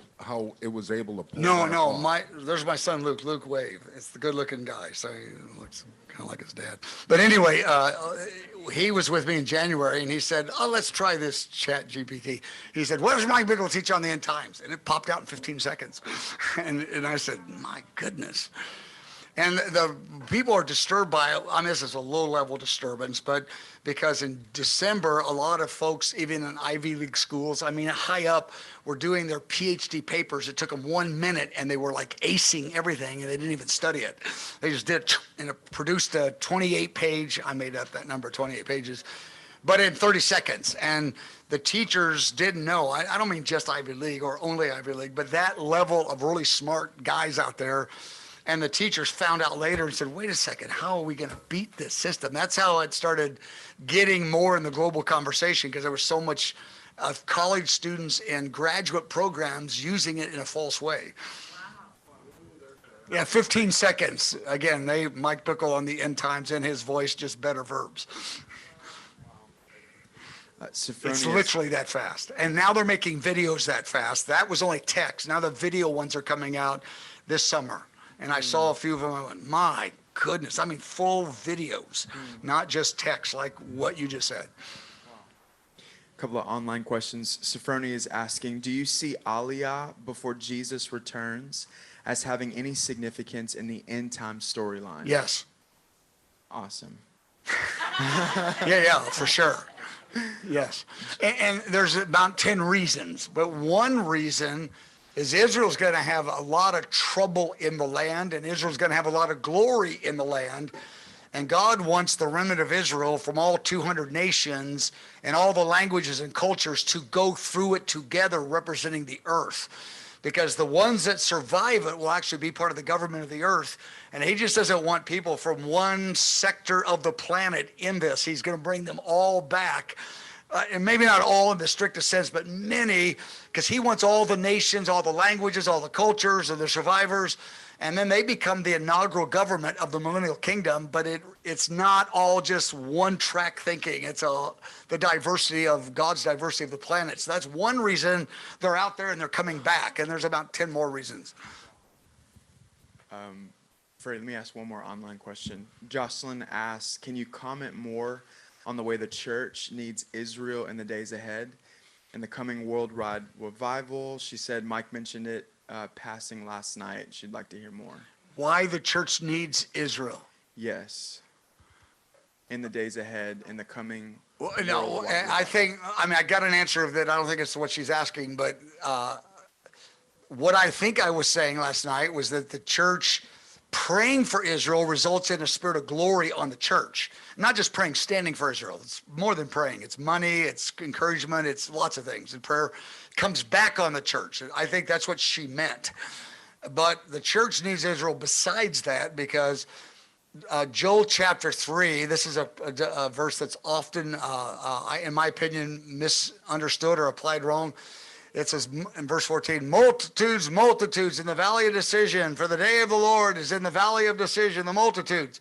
it was able to pull No, that off. there's my son Luke. Luke Wave. It's the good-looking guy, so he looks kind of like his dad. But anyway, he was with me in January, and he said, "Oh, let's try this Chat GPT." He said, "What does Mike Bickle teach on the end times?" And it popped out in 15 seconds, and I said, "My goodness." And the people are disturbed by it. This is a low-level disturbance, but because in December, a lot of folks, even in Ivy League schools, high up, were doing their PhD papers. It took them 1 minute, and they were like acing everything, and they didn't even study it. They just did it, and it produced a 28-page, I made up that number, 28 pages, but in 30 seconds. And the teachers didn't know. I don't mean just Ivy League or only Ivy League, but that level of really smart guys out there. And the teachers found out later and said, wait a second, how are we going to beat this system? That's how it started getting more in the global conversation, because there was so much of college students and graduate programs using it in a false way. Yeah, 15 seconds. Again, Mike Bickle on the end times in his voice, just better verbs. It's literally that fast. And now they're making videos that fast. That was only text. Now the video ones are coming out this summer. And I saw a few of them. I went, my goodness. Full videos, not just text like what you just said. couple of online questions. Sophrony is asking, do you see Aliyah before Jesus returns as having any significance in the end time storyline? Yes. Awesome. Yeah, for sure. Yes. And there's about 10 reasons. But one reason is Israel's going to have a lot of trouble in the land, and Israel's going to have a lot of glory in the land. And God wants the remnant of Israel from all 200 nations and all the languages and cultures to go through it together, representing the earth. Because the ones that survive it will actually be part of the government of the earth. And he just doesn't want people from one sector of the planet in this. He's going to bring them all back. And maybe not all in the strictest sense, but many, because he wants all the nations, all the languages, all the cultures, and the survivors. And then they become the inaugural government of the millennial kingdom, but it's not all just one track thinking. It's the diversity of God's diversity of the planet. So that's one reason they're out there and they're coming back. And there's about 10 more reasons. Freddie, let me ask one more online question. Jocelyn asks, can you comment more on the way the church needs Israel in the days ahead and the coming worldwide revival? She said Mike mentioned it passing last night. She'd like to hear more. Why the church needs Israel? Yes. In the days ahead, in the coming. Well, no, I got an answer of that. I don't think it's what she's asking, but what I think I was saying last night was that the church praying for Israel results in a spirit of glory on the church. Not just praying, standing for Israel. It's more than praying. It's money, it's encouragement, it's lots of things. And prayer comes back on the church. I think that's what she meant. But the church needs Israel besides that, because Joel chapter 3, this is a verse that's often, in my opinion, misunderstood or applied wrong. It says in verse 14, multitudes, multitudes in the valley of decision, for the day of the Lord is in the valley of decision, the multitudes.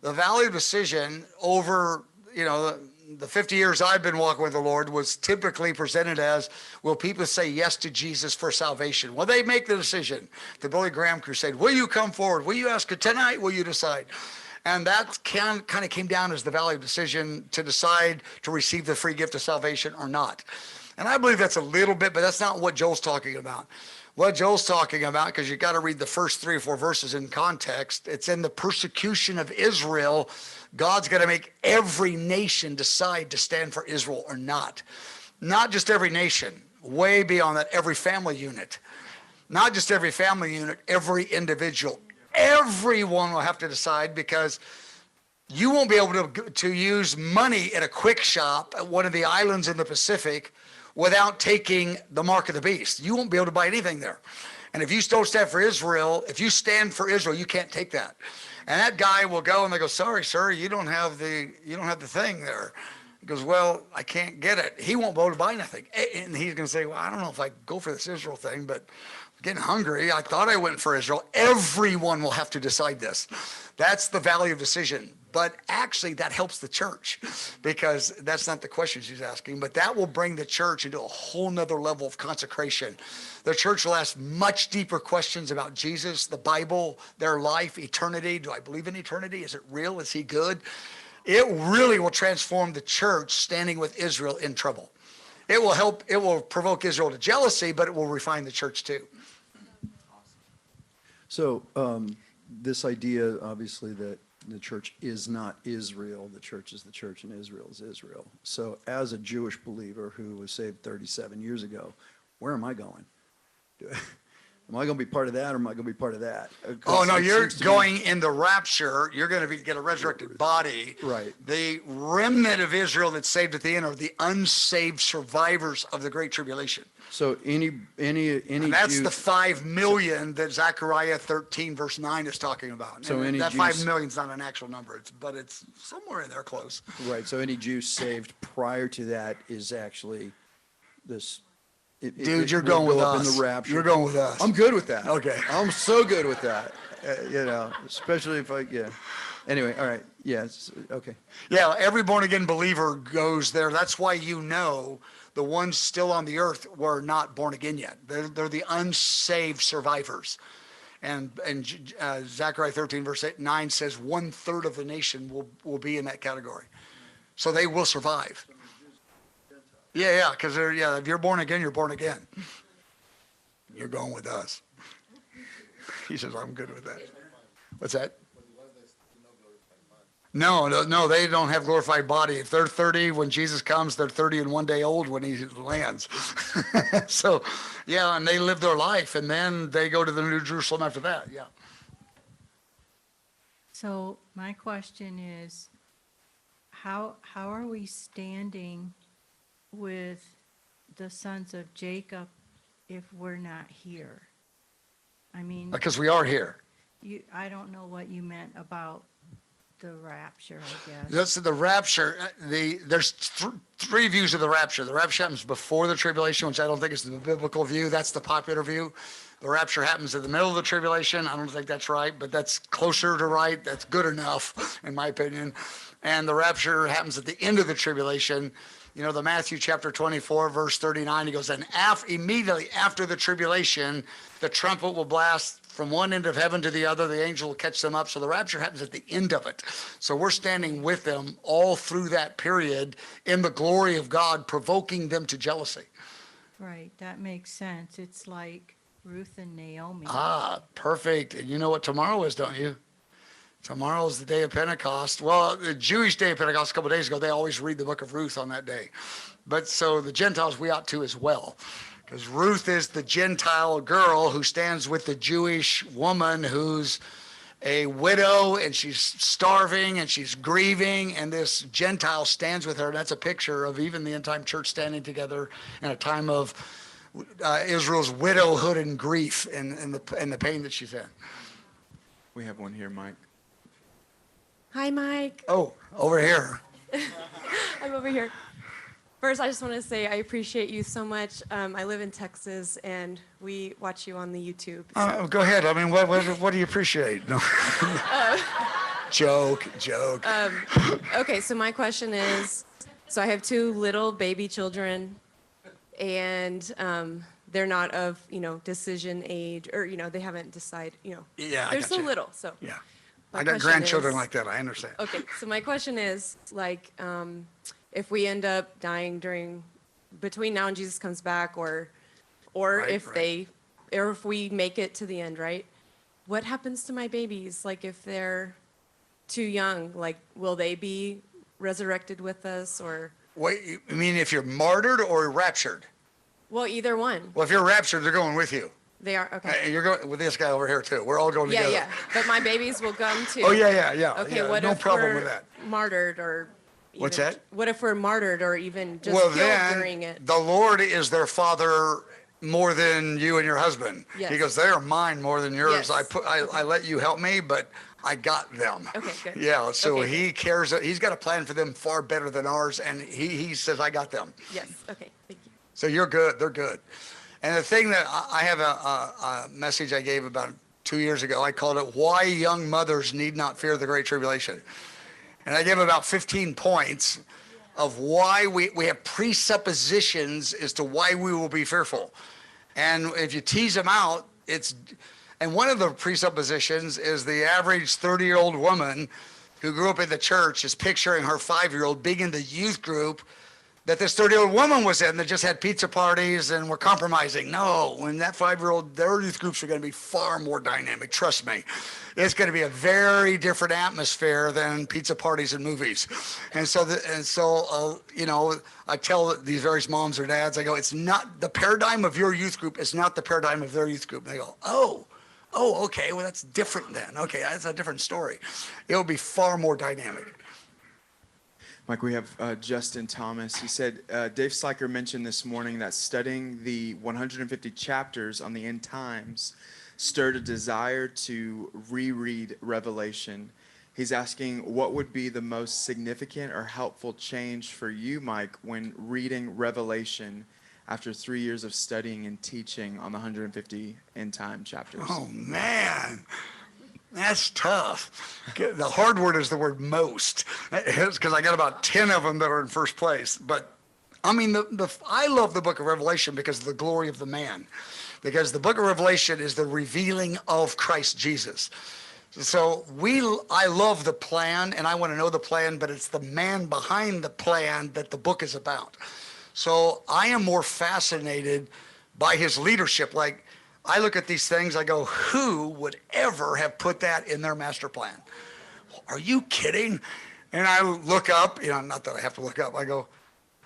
The valley of decision over, the 50 years I've been walking with the Lord was typically presented as, will people say yes to Jesus for salvation? Will they make the decision? The Billy Graham crusade, will you come forward? Will you ask it tonight? Will you decide? And that kind of came down as the valley of decision to decide to receive the free gift of salvation or not. And I believe that's a little bit, but that's not what Joel's talking about. What Joel's talking about, because you got to read the first 3 or 4 verses in context, it's in the persecution of Israel. God's going to make every nation decide to stand for Israel or not. Not just every nation, way beyond that, every family unit. Not just every family unit, every individual. Everyone will have to decide, because you won't be able to use money at a quick shop at one of the islands in the Pacific without taking the mark of the beast. You won't be able to buy anything there. And if you don't stand for Israel, if you stand for Israel, you can't take that. And that guy will go and they go, sorry, sir, you don't have the thing there. He goes, well, I can't get it. He won't be able to buy nothing. And he's going to say, well, I don't know if I go for this Israel thing, but I'm getting hungry. I thought I went for Israel. Everyone will have to decide this. That's the valley of decision. But actually, that helps the church, because that's not the question she's asking, but that will bring the church into a whole nother level of consecration. The church will ask much deeper questions about Jesus, the Bible, their life, eternity. Do I believe in eternity? Is it real? Is he good? It really will transform the church standing with Israel in trouble. It will provoke Israel to jealousy, but it will refine the church too. So this idea, obviously, that the church is not Israel, the church is the church, and Israel is Israel. So as a Jewish believer who was saved 37 years ago, where am I going? Am I going to be part of that, or am I going to be part of that? Oh, no, you're going in the rapture. You're going to get a resurrected body. Right. The remnant of Israel that's saved at the end are the unsaved survivors of the Great Tribulation. So any And that's Jew, the 5 million that Zechariah 13 verse 9 is talking about. So and any that Jews- 5 million is not an actual number, but it's somewhere in there close. right? So any Jew saved prior to that is actually this. Dude, you're will going with go up us. in the rapture. You're going with us. I'm good with that. Okay. I'm so good with that. Especially if Anyway, all right. Yes. Okay. Yeah, every born again believer goes there. That's why the ones still on the earth were not born again yet. They're the unsaved survivors. And Zechariah 13 verse 9 says 1/3 of the nation will be in that category. So they will survive. Yeah, because if you're born again, you're born again. You're going with us. He says, I'm good with that. What's that? No, they don't have glorified body. If they're 30 when Jesus comes, they're 30 and 1 day old when he lands. So, yeah, and they live their life, and then they go to the New Jerusalem after that, yeah. So my question is, how are we standing with the sons of Jacob if we're not here? I mean, Because we are here. I don't know what you meant about the rapture, I guess. That's the rapture. There's three views of the rapture. The rapture happens before the tribulation, which I don't think is the biblical view. That's the popular view. The rapture happens in the middle of the tribulation. I don't think that's right, but that's closer to right. That's good enough, in my opinion. And the rapture happens at the end of the tribulation. You know, the Matthew chapter 24, verse 39, he goes, and immediately after the tribulation, the trumpet will blast from one end of heaven to the other. The angel will catch them up. So the rapture happens at the end of it. So we're standing with them all through that period in the glory of God, provoking them to jealousy. Right, that makes sense. It's like Ruth and Naomi. Ah, perfect. And you know what tomorrow is, don't you? Tomorrow is the day of Pentecost. Well, the Jewish day of Pentecost, a couple of days ago, they always read the book of Ruth on that day. But so the Gentiles, we ought to as well. Because Ruth is the Gentile girl who stands with the Jewish woman who's a widow and she's starving and she's grieving, and this Gentile stands with her. And that's a picture of even the end time church standing together in a time of Israel's widowhood and grief and the pain that she's in. We have one here, Mike. Hi, Mike. Oh, over here. I'm over here. First, I just want to say I appreciate you so much. I live in Texas, and we watch you on the YouTube. Go ahead. I mean, what do you appreciate? No. Joke. Okay, so my question is, so I have two little baby children, and they're not of, decision age, or, they haven't decided, Yeah, they're so little, so. Yeah. My I got question grandchildren is- like that. I understand. Okay, so my question is, if we end up dying between now and Jesus comes back, or Right, if we make it to the end, right? What happens to my babies? Like, if they're too young, will they be resurrected with us, or? Wait, you mean if you're martyred or raptured? Well, either one. Well, if you're raptured, they're going with you. They are, okay. You're going with this guy over here too. We're all going Yeah, together. yeah, but my babies will come too. Oh yeah. Okay, yeah. what No if problem we're with that. martyred, or What's even- that? What if we're martyred or even just Well, killed then during it? the Lord is their father more than you and your husband. Yes. He goes, they are mine more than yours. Yes. I let you help me, but I got them. Okay, good. Yeah, so Okay, he cares. He's got a plan for them far better than ours, and he says, I got them. Yes, okay, thank you. So you're good. They're good. And the thing that I have a message I gave about 2 years ago. I called it "Why Young Mothers Need Not Fear the Great Tribulation," and I gave about 15 points of why we have presuppositions as to why we will be fearful. And if you tease them out, and one of the presuppositions is the average 30-year-old woman who grew up in the church is picturing her 5-year-old being in the youth group that this 30-year-old woman was in that just had pizza parties and were compromising. No, when that 5-year-old, their youth groups are going to be far more dynamic. Trust me. It's going to be a very different atmosphere than pizza parties and movies. And so, I tell these various moms or dads, I go, it's not the paradigm of your youth group. It's not the paradigm of their youth group. And they go, oh, okay. Well, that's different then. Okay, that's a different story. It'll be far more dynamic. Mike, we have Justin Thomas. He said, Dave Sliker mentioned this morning that studying the 150 chapters on the end times stirred a desire to reread Revelation. He's asking, what would be the most significant or helpful change for you, Mike, when reading Revelation after 3 years of studying and teaching on the 150 end time chapters? Oh, man. That's tough. The hard word is the word most. It's because I got about 10 of them that are in first place. But I mean, I love the book of Revelation because of the glory of the man. Because the book of Revelation is the revealing of Christ Jesus. So I love the plan and I want to know the plan, but it's the man behind the plan that the book is about. So I am more fascinated by his leadership. Like, I look at these things, I go, who would ever have put that in their master plan? Are you kidding? And I look up, not that I have to look up, I go,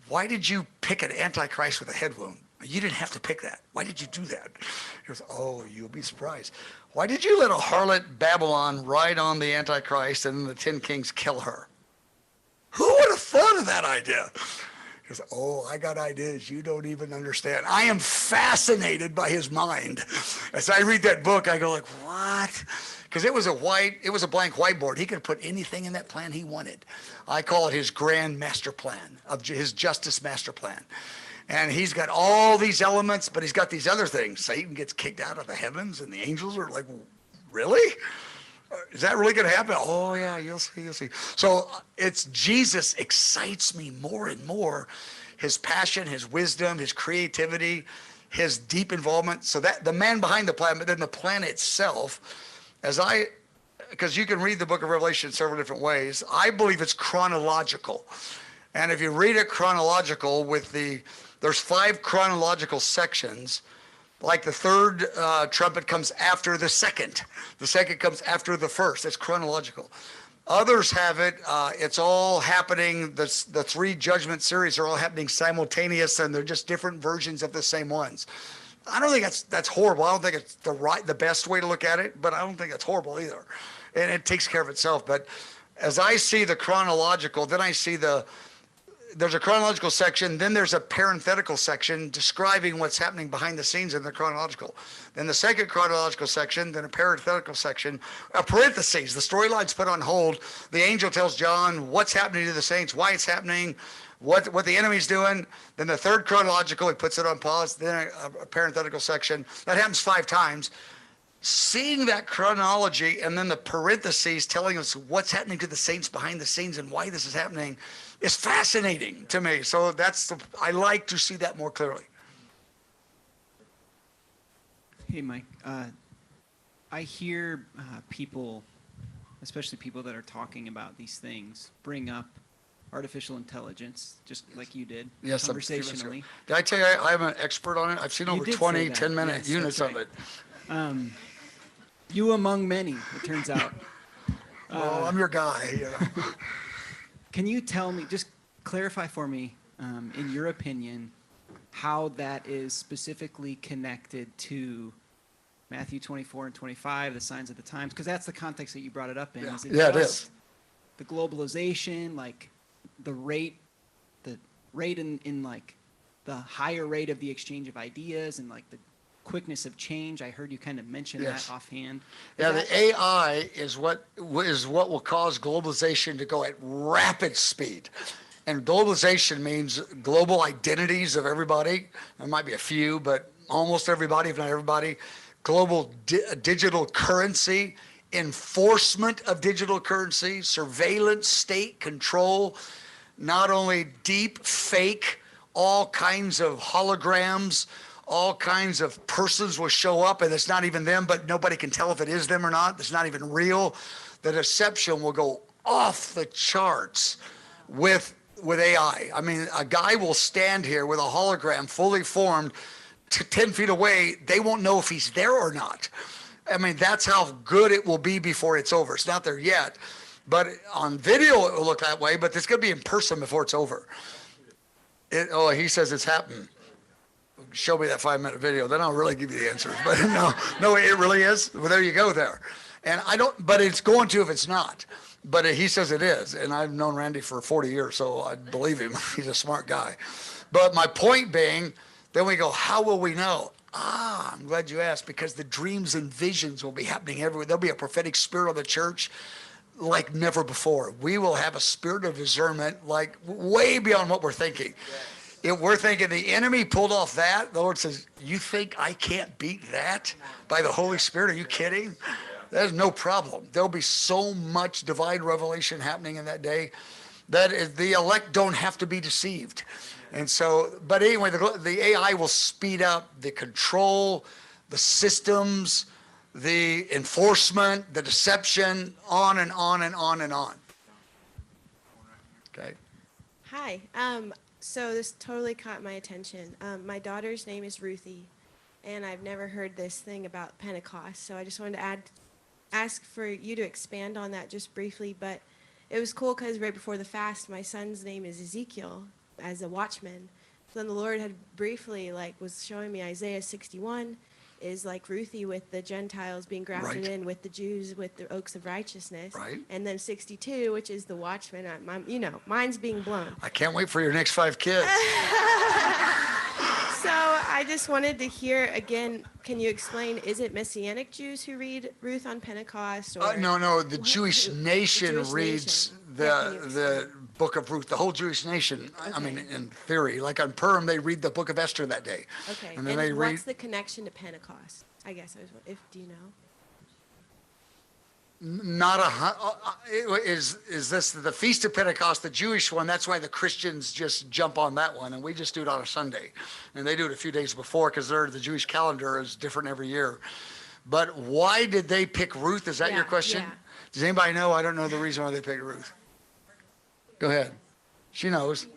why did you pick an Antichrist with a head wound? You didn't have to pick that. Why did you do that? He goes, oh, you'll be surprised. Why did you let a harlot Babylon ride on the Antichrist and then the 10 kings kill her? Who would have thought of that idea? He goes, oh, I got ideas you don't even understand. I am fascinated by his mind. As I read that book, I go like, what? Because it was a blank whiteboard. He could put anything in that plan he wanted. I call it his grand master plan, his justice master plan. And he's got all these elements, but he's got these other things. Satan gets kicked out of the heavens, and the angels are like, really? Is that really going to happen? Oh, yeah, you'll see, you'll see. So it's Jesus excites me more and more. His passion, his wisdom, his creativity, his deep involvement. So that the man behind the plan, but then the plan itself, because you can read the book of Revelation several different ways. I believe it's chronological. And if you read it chronological there's 5 chronological sections. Like the third trumpet comes after the second. The second comes after the first. It's chronological. Others have it, it's all happening, the 3 judgment series are all happening simultaneous, and they're just different versions of the same ones. I don't think that's horrible. I don't think it's the best way to look at it, but I don't think it's horrible either. And it takes care of itself. But as I see the chronological, then I see there's a chronological section, then there's a parenthetical section describing what's happening behind the scenes in the chronological. Then the second chronological section, then a parenthetical section, a parentheses, the storyline's put on hold. The angel tells John what's happening to the saints, why it's happening, what the enemy's doing. Then the third chronological, he puts it on pause, then a parenthetical section. That happens 5 times. Seeing that chronology and then the parentheses telling us what's happening to the saints behind the scenes and why this is happening is fascinating to me. So I like to see that more clearly. Hey, Mike. I hear people, especially people that are talking about these things, bring up artificial intelligence, just like you did, Yes, conversationally. Did I tell you I'm an expert on it? I've seen over 20 10-minute Yes, units that's of it. You among many, it turns out. Oh, I'm your guy. Can you tell me, just clarify for me, in your opinion, how that is specifically connected to Matthew 24 and 25, the signs of the times? Because that's the context that you brought it up in. Yeah, Is it yeah, it just is. the globalization, like the rate in like the higher rate of the exchange of ideas and like the quickness of change? I heard you kind of mention Yes. that offhand. Yeah, the AI is what will cause globalization to go at rapid speed. And globalization means global identities of everybody. There might be a few, but almost everybody, if not everybody. Global digital currency, enforcement of digital currency, surveillance, state control, not only deep fake, all kinds of holograms, all kinds of persons will show up and it's not even them, but nobody can tell if it is them or not. It's not even real. The deception will go off the charts with AI. I mean, a guy will stand here with a hologram fully formed 10 feet away. They won't know if he's there or not. I mean, that's how good it will be before it's over. It's not there yet, but on video it will look that way, but it's going to be in person before it's over. He says it's happening. Show me that 5-minute video, then I'll really give you the answers. But no, it really is. Well, there you go there. And but it's going to if it's not. But he says it is. And I've known Randy for 40 years, so I believe him. He's a smart guy. But my point being, then we go, how will we know? I'm glad you asked, because the dreams and visions will be happening everywhere. There'll be a prophetic spirit of the church like never before. We will have a spirit of discernment like way beyond what we're thinking. If we're thinking the enemy pulled off that, the Lord says, you think I can't beat that by the Holy Spirit? Are you kidding? There's no problem. There'll be so much divine revelation happening in that day that the elect don't have to be deceived. And so, but anyway, the AI will speed up the control, the systems, the enforcement, the deception, on and on and on and on. Okay. Hi. So this totally caught my attention. My daughter's name is Ruthie, and I've never heard this thing about Pentecost. So I just wanted to ask for you to expand on that just briefly. But it was cool because right before the fast, my son's name is Ezekiel as a watchman. So then the Lord had briefly was showing me Isaiah 61 is like Ruthie with the Gentiles being grafted Right. in with the Jews with the oaks of righteousness. Right. And then 62, which is the watchman. Mine's being blown. I can't wait for your next 5 kids. So I just wanted to hear again, can you explain, is it Messianic Jews who read Ruth on Pentecost? Or No, the Jewish the nation Jewish reads nation. Yeah, can you the book of Ruth, the whole Jewish nation. I mean, in theory, like on Purim, they read the book of Esther that day. Okay, And then they read. what's the connection to Pentecost? I guess do you know? Not is this the Feast of Pentecost, the Jewish one? That's why the Christians just jump on that one, and we just do it on a Sunday, and they do it a few days before because the Jewish calendar is different every year. But why did they pick Ruth? Is that your question? Yeah. Does anybody know? I don't know the reason why they picked Ruth. Go ahead. She knows.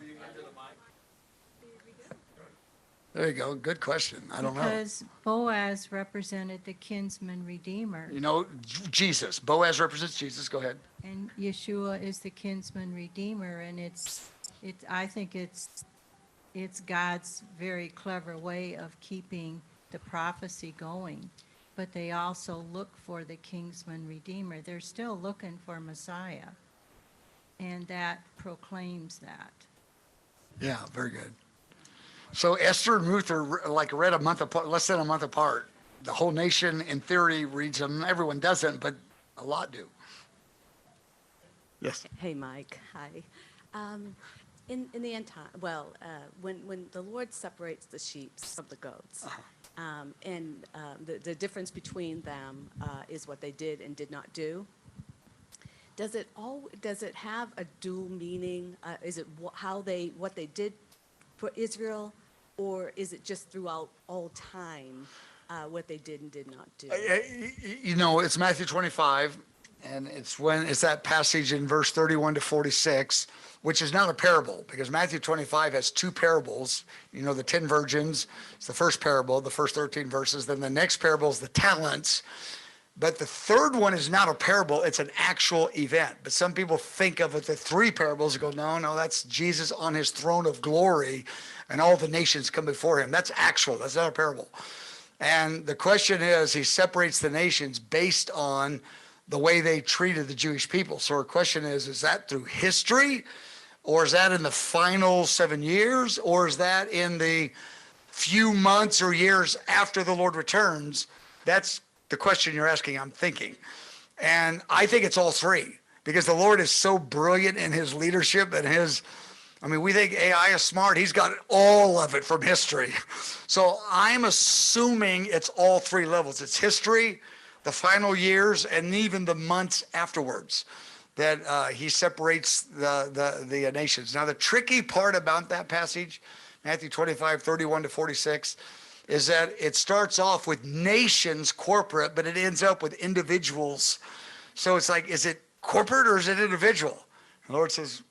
There you go. Good question. I don't know. Because Boaz represented the kinsman redeemer, Jesus. Boaz represents Jesus. Go ahead. and Yeshua is the kinsman redeemer, and I think it's God's very clever way of keeping the prophecy going. But they also look for the kinsman redeemer. They're still looking for Messiah, and that proclaims that. Yeah, very good. So Esther and Ruth are read a month apart, less than a month apart. The whole nation, in theory, reads them. Everyone doesn't, but a lot do. Yes. Hey, Mike. Hi. In the end time, when the Lord separates the sheep from the goats, and the difference between them is what they did and did not do. Does it have a dual meaning? Is it what they did for Israel, or is it just throughout all time what they did and did not do? It's Matthew 25, and it's that passage in verse 31 to 46, which is not a parable, because Matthew 25 has 2 parables. The 10 virgins, it's the first parable, the first 13 verses. Then the next parable is the talents. But the third one is not a parable, it's an actual event. But some people think of it, the 3 parables, and go, no, that's Jesus on his throne of glory, and all the nations come before him. That's actual, that's not a parable. And the question is, he separates the nations based on the way they treated the Jewish people. So our question is that through history, or is that in the final 7 years, or is that in the few months or years after the Lord returns? That's the question you're asking, I'm thinking. And I think it's all 3, because the Lord is so brilliant in his leadership and we think AI is smart. He's got all of it from history. So I'm assuming it's all 3 levels. It's history, the final years, and even the months afterwards that he separates the nations. Now, the tricky part about that passage, Matthew 25, 31 to 46, is that it starts off with nations, corporate, but it ends up with individuals. So it's like, is it corporate or is it individual? The Lord says,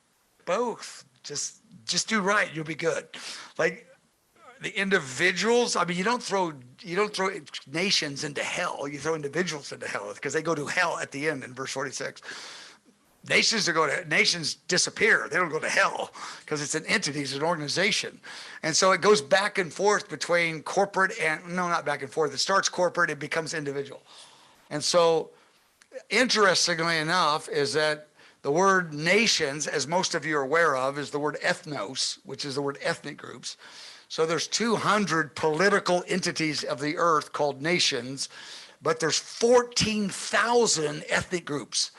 both. Just do right, you'll be good. Like the individuals, you don't throw nations into hell. You throw individuals into hell, because they go to hell at the end in verse 46. Nations disappear. They don't go to hell, because it's an entity, it's an organization. And so it goes back and forth between corporate not back and forth. It starts corporate, it becomes individual. And so, interestingly enough, is that the word nations, as most of you are aware of, is the word ethnos, which is the word ethnic groups. So there's 200 political entities of the earth called nations, but there's 14,000 ethnic groups.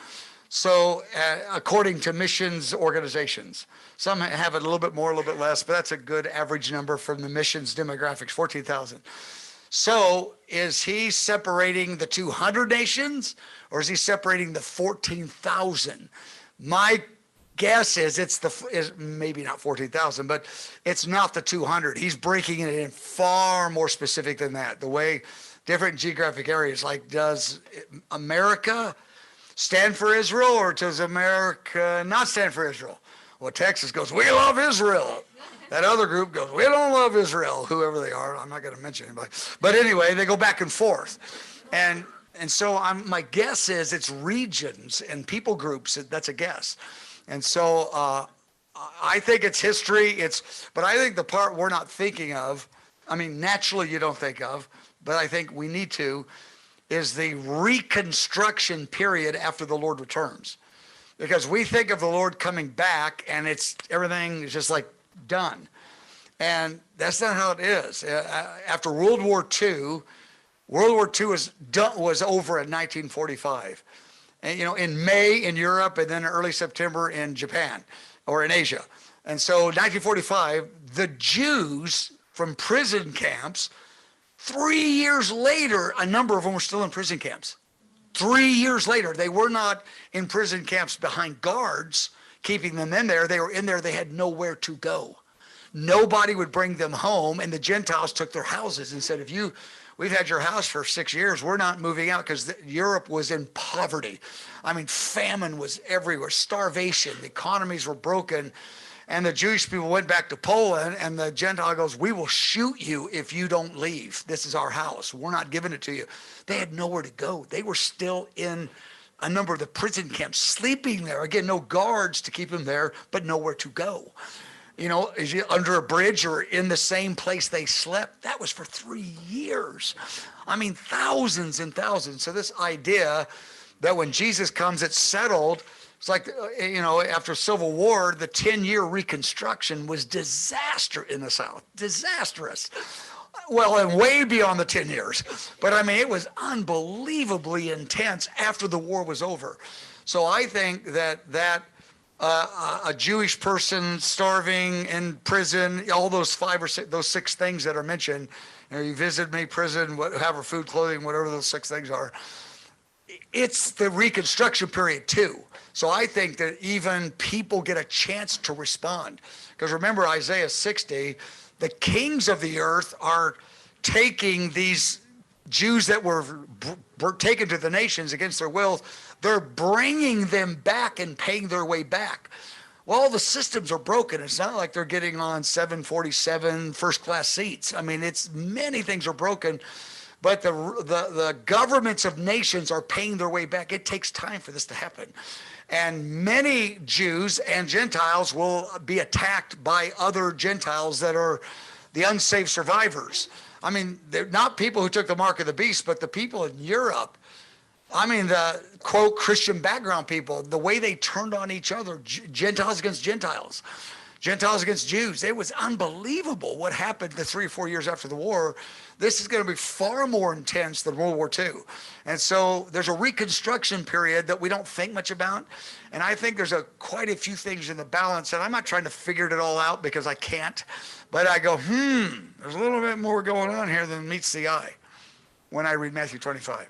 So according to missions organizations, some have it a little bit more, a little bit less, but that's a good average number from the missions demographics, 14,000. So is he separating the 200 nations, or is he separating the 14,000? My guess is is maybe not 14,000, but it's not the 200. He's breaking it in far more specific than that. The way different geographic areas, like, does America stand for Israel, or does America not stand for Israel? Well, Texas goes, we love Israel. That other group goes, we don't love Israel, whoever they are. I'm not going to mention anybody. But anyway, they go back and forth. And so my guess is it's regions and people groups. That's a guess. And so I think it's history. But I think the part we're not thinking of, I mean, naturally you don't think of, but I think we need to, is the Reconstruction period after the Lord returns. Because we think of the Lord coming back and everything is just like done. And that's not how it is. After World War II was over in 1945. And, in May in Europe and then early September in Japan or in Asia. And so 1945, the Jews from prison camps, 3 years later, a number of them were still in prison camps. 3 years later, they were not in prison camps behind guards, keeping them in there. They were in there, they had nowhere to go. Nobody would bring them home, and the Gentiles took their houses and said, we've had your house for 6 years, we're not moving out, because Europe was in poverty. I mean, famine was everywhere, starvation, the economies were broken. And the Jewish people went back to Poland, and the Gentile goes, we will shoot you if you don't leave. This is our house. We're not giving it to you. They had nowhere to go. They were still in a number of the prison camps, sleeping there. Again, no guards to keep them there, but nowhere to go. Is you under a bridge or in the same place they slept? That was for 3 years. I mean, thousands and thousands. So this idea that when Jesus comes, it's settled. It's like, after Civil War, the 10-year Reconstruction was disaster in the South. Disastrous. Well, and way beyond the 10 years. But I mean, it was unbelievably intense after the war was over. So I think that a Jewish person starving in prison, all those those six things that are mentioned, you visit me, prison, whatever, food, clothing, whatever those six things are, it's the Reconstruction period too. So I think that even people get a chance to respond. Because remember Isaiah 60, the kings of the earth are taking these Jews that were taken to the nations against their will, they're bringing them back and paying their way back. Well, the systems are broken. It's not like they're getting on 747 first-class seats. I mean, many things are broken. But the governments of nations are paying their way back. It takes time for this to happen. And many Jews and Gentiles will be attacked by other Gentiles that are the unsaved survivors. I mean, they're not people who took the mark of the beast, but the people in Europe. I mean, the, quote, Christian background people, the way they turned on each other, Gentiles against Gentiles, Gentiles against Jews. It was unbelievable what happened the 3 or 4 years after the war. This is going to be far more intense than World War II. And so there's a Reconstruction period that we don't think much about. And I think there's quite a few things in the balance. And I'm not trying to figure it all out because I can't. But I go, there's a little bit more going on here than meets the eye when I read Matthew 25.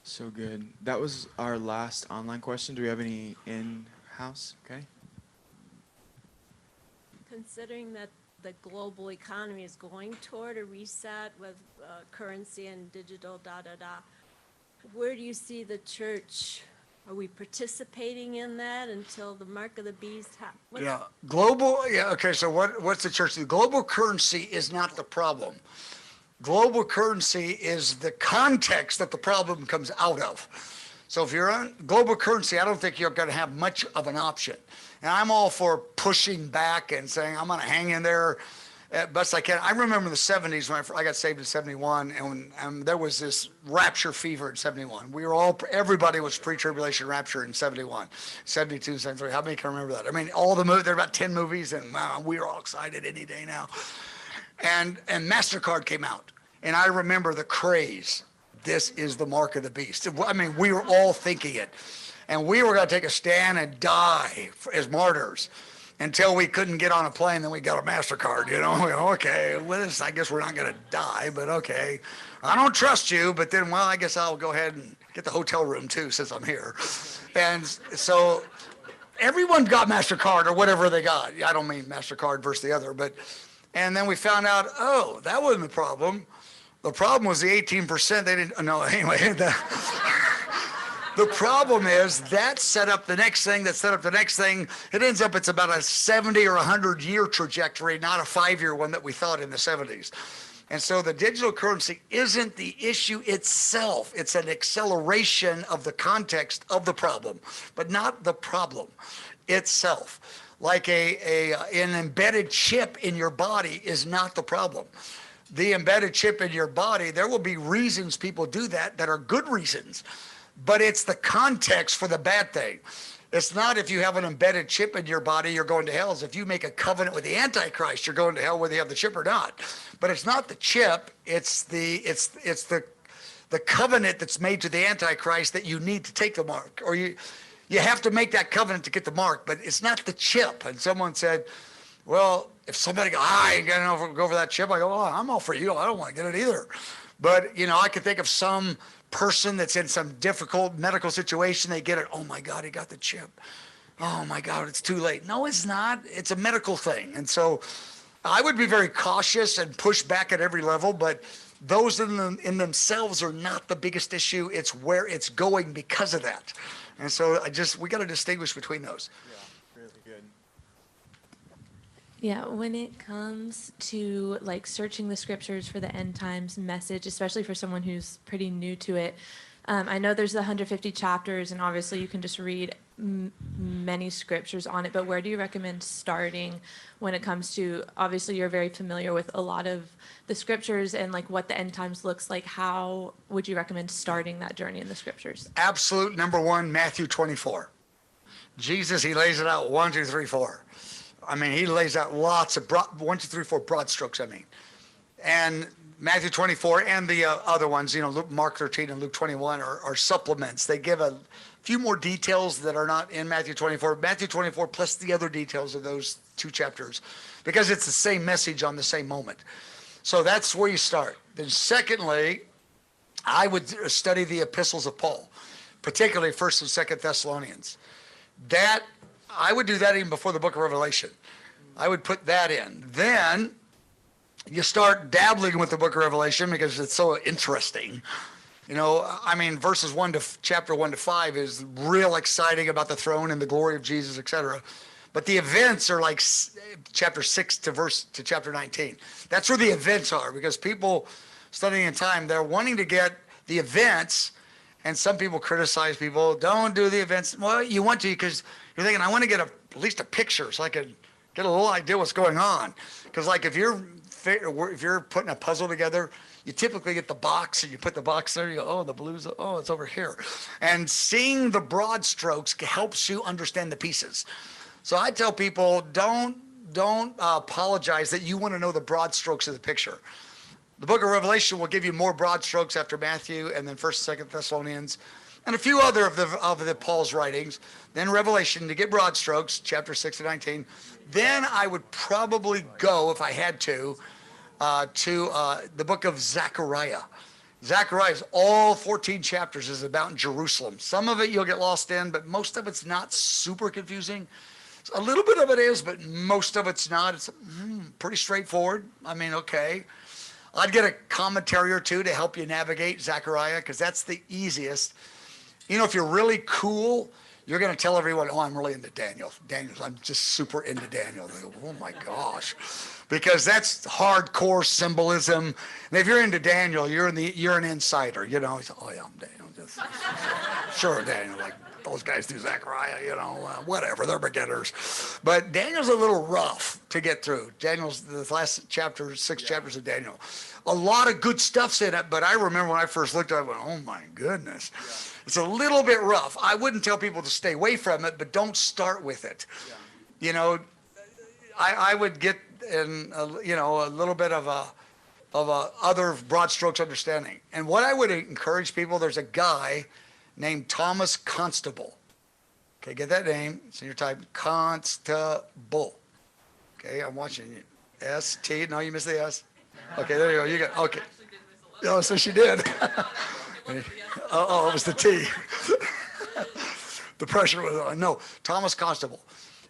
So good. That was our last online question. Do we have any in-house? Okay. Considering that the global economy is going toward a reset with currency and digital, where do you see the church? Are we participating in that until the mark of the beast? Okay, so what's the church do? Global currency is not the problem. Global currency is the context that the problem comes out of. So if you're on global currency, I don't think you're going to have much of an option. And I'm all for pushing back and saying, I'm going to hang in there as best I can. I remember in the 70s when I got saved in 71, and there was this rapture fever in 71. Everybody was pre-tribulation rapture in 71, 72, 73. How many can remember that? I mean, all the movies, there are about 10 movies, and wow, we were all excited any day now. And MasterCard came out, and I remember the craze. This is the mark of the beast. I mean, we were all thinking it. And we were going to take a stand and die as martyrs until we couldn't get on a plane. Then we got a MasterCard, Okay, well, I guess we're not going to die, but okay. I don't trust you, but then, well, I guess I'll go ahead and get the hotel room too since I'm here. And so everyone got MasterCard or whatever they got. I don't mean MasterCard versus the other, and then we found out, that wasn't the problem. The problem was the 18%. They didn't know anyway. The problem is that set up the next thing, that set up the next thing. It ends up it's about a 70 or 100-year trajectory, not a 5-year one that we thought in the 70s. And so the digital currency isn't the issue itself. It's an acceleration of the context of the problem, but not the problem itself. Like an embedded chip in your body is not the problem. The embedded chip in your body, there will be reasons people do that are good reasons, but it's the context for the bad thing. It's not if you have an embedded chip in your body, you're going to hell. It's if you make a covenant with the Antichrist, you're going to hell whether you have the chip or not. But it's not the chip, it's the covenant that's made to the Antichrist that you need to take the mark. Or you have to make that covenant to get the mark, but it's not the chip. And someone said, well, if somebody goes, I ain't gonna go for that chip, I go, oh, I'm all for you. I don't want to get it either. But, I could think of some person that's in some difficult medical situation, they get it, oh my God, he got the chip. Oh my God, it's too late. No, it's not. It's a medical thing. And so I would be very cautious and push back at every level, but those in themselves are not the biggest issue. It's where it's going because of that. And so we got to distinguish between those. Yeah, really good. Yeah, when it comes to like searching the scriptures for the end times message, especially for someone who's pretty new to it, I know there's the 150 chapters, and obviously you can just read many scriptures on it, but where do you recommend starting when it comes to, obviously you're very familiar with a lot of the scriptures and like what the end times looks like. How would you recommend starting that journey in the scriptures? Absolute number one, Matthew 24. Jesus, he lays it out 1, 2, 3, 4. I mean, he lays out lots of 1, 2, 3, 4 broad strokes, And Matthew 24 and the other ones, Mark 13 and Luke 21 are supplements. They give a few more details that are not in Matthew 24. Matthew 24 plus the other details of those 2 chapters, because it's the same message on the same moment. So that's where you start. Then secondly, I would study the epistles of Paul, particularly 1st and 2nd Thessalonians. I would do that even before the book of Revelation. I would put that in. Then you start dabbling with the book of Revelation because it's so interesting. Verses chapter 1 to 5 is real exciting about the throne and the glory of Jesus, etc. But the events are like chapter 6 to chapter 19. That's where the events are, because people studying in time, they're wanting to get the events, and some people criticize people, don't do the events. Well, you want to, because you're thinking, I want to get at least a picture so I can get a little idea what's going on. Because like if you're putting a puzzle together, you typically get the box and you put the box there, you go, oh, the blues, oh, it's over here. And seeing the broad strokes helps you understand the pieces. So I tell people, don't apologize that you want to know the broad strokes of the picture. The book of Revelation will give you more broad strokes after Matthew, and then 1st and 2nd Thessalonians, and a few other of the Paul's writings. Then Revelation to get broad strokes, chapter 6 to 19. Then I would probably go, if I had to the book of Zechariah. Zechariah's all 14 chapters is about Jerusalem. Some of it you'll get lost in, but most of it's not super confusing. A little bit of it is, but most of it's not. It's pretty straightforward. Okay. I'd get a commentary or two to help you navigate Zechariah, because that's the easiest. If you're really cool, you're going to tell everyone, oh, I'm really into Daniel. I'm just super into Daniel. They go, oh my gosh. Because that's hardcore symbolism. And if you're into Daniel, you're an insider. He's like, oh yeah, I'm Daniel. Sure, Daniel. Like those guys do Zechariah, whatever. They're beginners. But Daniel's a little rough to get through. Daniel's the last chapter, 6 chapters of Daniel. A lot of good stuff's in it, but I remember when I first looked at it, I went, oh my goodness. Yeah. It's a little bit rough. I wouldn't tell people to stay away from it, but don't start with it. Yeah. I would get in a little bit of a other broad strokes understanding. And what I would encourage people, there's a guy named Thomas Constable. Okay, get that name. It's in your type. Constable. Okay, I'm watching you. S-T. No, you missed the S. Okay, there you go. You got, okay. Oh, so she did. Oh, it was the T. The pressure was on. No, Thomas Constable.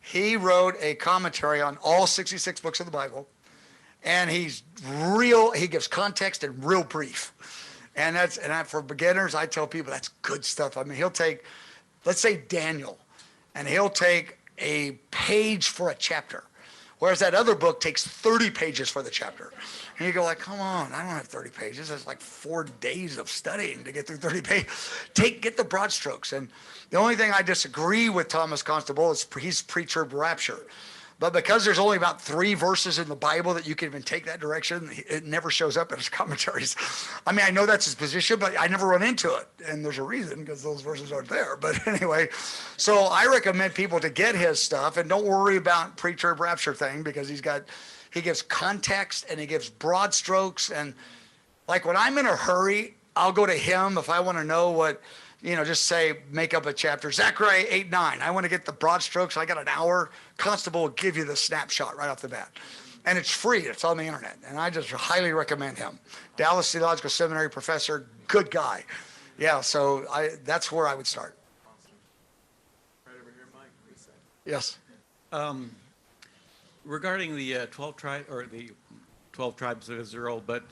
He wrote a commentary on all 66 books of the Bible, and he gives context and real brief. And for beginners, I tell people that's good stuff. I mean, he'll take, let's say Daniel, and he'll take a page for a chapter, whereas that other book takes 30 pages for the chapter. And you go like, come on, I don't have 30 pages. It's like 4 days of studying to get through 30 pages. Get the broad strokes. And the only thing I disagree with Thomas Constable is he's pre-trib rapture. But because there's only about 3 verses in the Bible that you can even take that direction, it never shows up in his commentaries. I mean, I know that's his position, but I never run into it. And there's a reason, because those verses aren't there. But anyway, so I recommend people to get his stuff, and don't worry about pre-trib rapture thing, because he gives context and he gives broad strokes. And like when I'm in a hurry, I'll go to him if I want to know what, just say, make up a chapter. Zechariah 8:9. I want to get the broad strokes. I got an hour. Constable will give you the snapshot right off the bat. And it's free. It's on the internet. And I just highly recommend him. Dallas Theological Seminary professor, good guy. Yeah, so that's where I would start. Right over here, Mike. Yes. Regarding the 12 tribes of Israel, but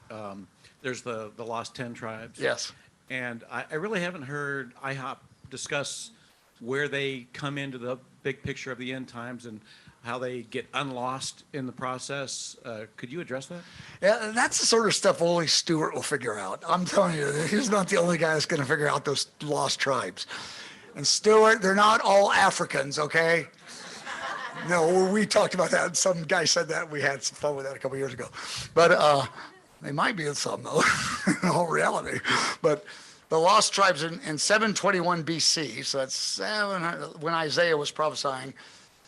there's the lost 10 tribes. Yes. And I really haven't heard IHOP discuss where they come into the big picture of the end times and how they get unlost in the process. Could you address that? Yeah, that's the sort of stuff only Stewart will figure out. I'm telling you, he's not the only guy that's going to figure out those lost tribes. And Stewart, they're not all Africans, okay? No, we talked about that. Some guy said that. We had some fun with that a couple years ago. But they might be in some, though, in all reality. But the lost tribes in 721 BC, so that's 700, when Isaiah was prophesying,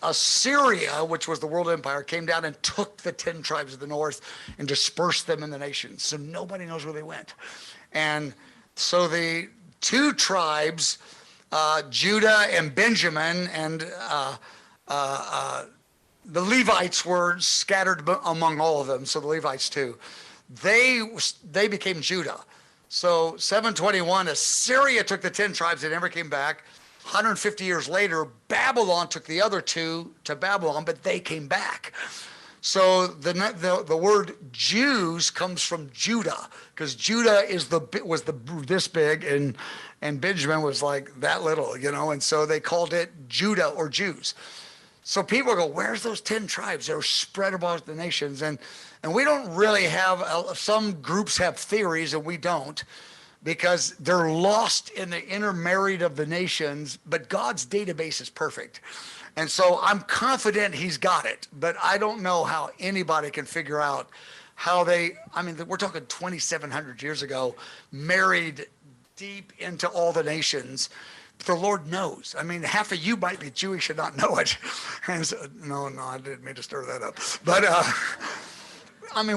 Assyria, which was the world empire, came down and took the 10 tribes of the north and dispersed them in the nations. So nobody knows where they went. And so the 2 tribes, Judah and Benjamin, and the Levites were scattered among all of them, so the Levites too. They became Judah. So 721, Assyria took the 10 tribes and never came back. 150 years later, Babylon took the other 2 to Babylon, but they came back. So the word Jews comes from Judah, because Judah was this big, and Benjamin was like that little, and so they called it Judah or Jews. So people go, where's those 10 tribes? They're spread about the nations. And we don't really have, some groups have theories and we don't, because they're lost in the intermarried of the nations, but God's database is perfect. And so I'm confident he's got it, but I don't know how anybody can figure out how we're talking 2,700 years ago, married deep into all the nations. The Lord knows. I mean, half of you might be Jewish and not know it. And so, no, I didn't mean to stir that up. But,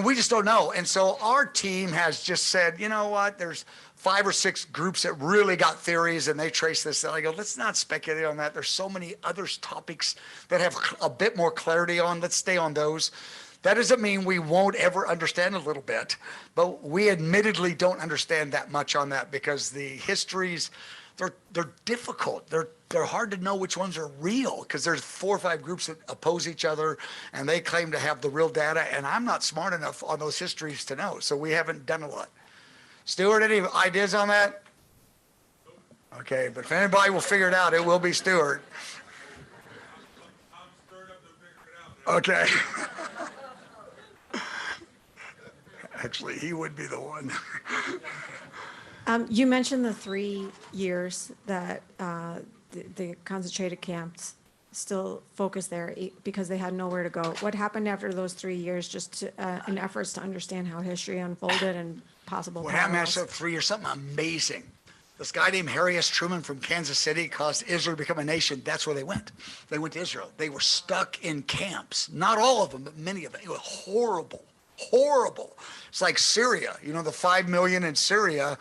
we just don't know. And so our team has just said, you know what, there's 5 or 6 groups that really got theories, and they trace this. And I go, let's not speculate on that. There's so many other topics that have a bit more clarity on. Let's stay on those. That doesn't mean we won't ever understand a little bit, but we admittedly don't understand that much on that, because the histories, they're difficult. They're hard to know which ones are real, because there's 4 or 5 groups that oppose each other, and they claim to have the real data, and I'm not smart enough on those histories to know, so we haven't done a lot. Stuart, any ideas on that? Okay, but if anybody will figure it out, it will be Stuart. Okay. Actually, he would be the one. You mentioned the 3 years that the concentrated camps still focused there because they had nowhere to go. What happened after those 3 years, just in efforts to understand how history unfolded and possible What happened parallels? after 3 years? Something amazing. This guy named Harry S. Truman from Kansas City caused Israel to become a nation. That's where they went. They went to Israel. They were stuck in camps. Not all of them, but many of them. It was horrible. Horrible. It's like Syria. The 5 million in Syria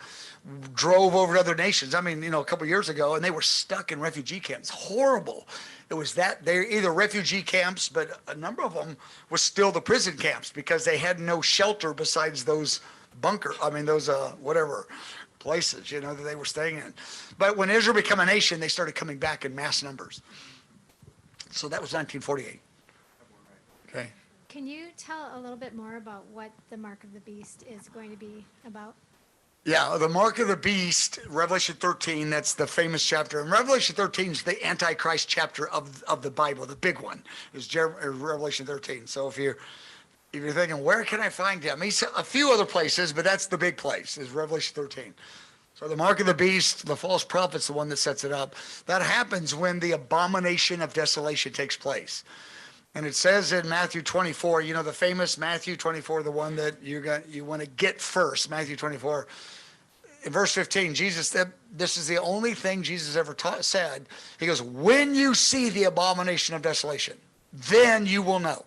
drove over to other nations. A couple of years ago, and they were stuck in refugee camps. Horrible. It was that they're either refugee camps, but a number of them were still the prison camps, because they had no shelter besides those whatever places, that they were staying in. But when Israel became a nation, they started coming back in mass numbers. So that was 1948. Okay. Can you tell a little bit more about what the mark of the beast is going to be about? Yeah, the mark of the beast, Revelation 13, that's the famous chapter. And Revelation 13 is the Antichrist chapter of the Bible. The big one is Revelation 13. So if you're thinking, where can I find him? He's a few other places, but that's the big place, is Revelation 13. So the mark of the beast, the false prophet's the one that sets it up. That happens when the abomination of desolation takes place. And it says in Matthew 24, you know, the famous Matthew 24, the one that you want to get first, Matthew 24. In verse 15, Jesus said, this is the only thing Jesus ever said. He goes, when you see the abomination of desolation, then you will know.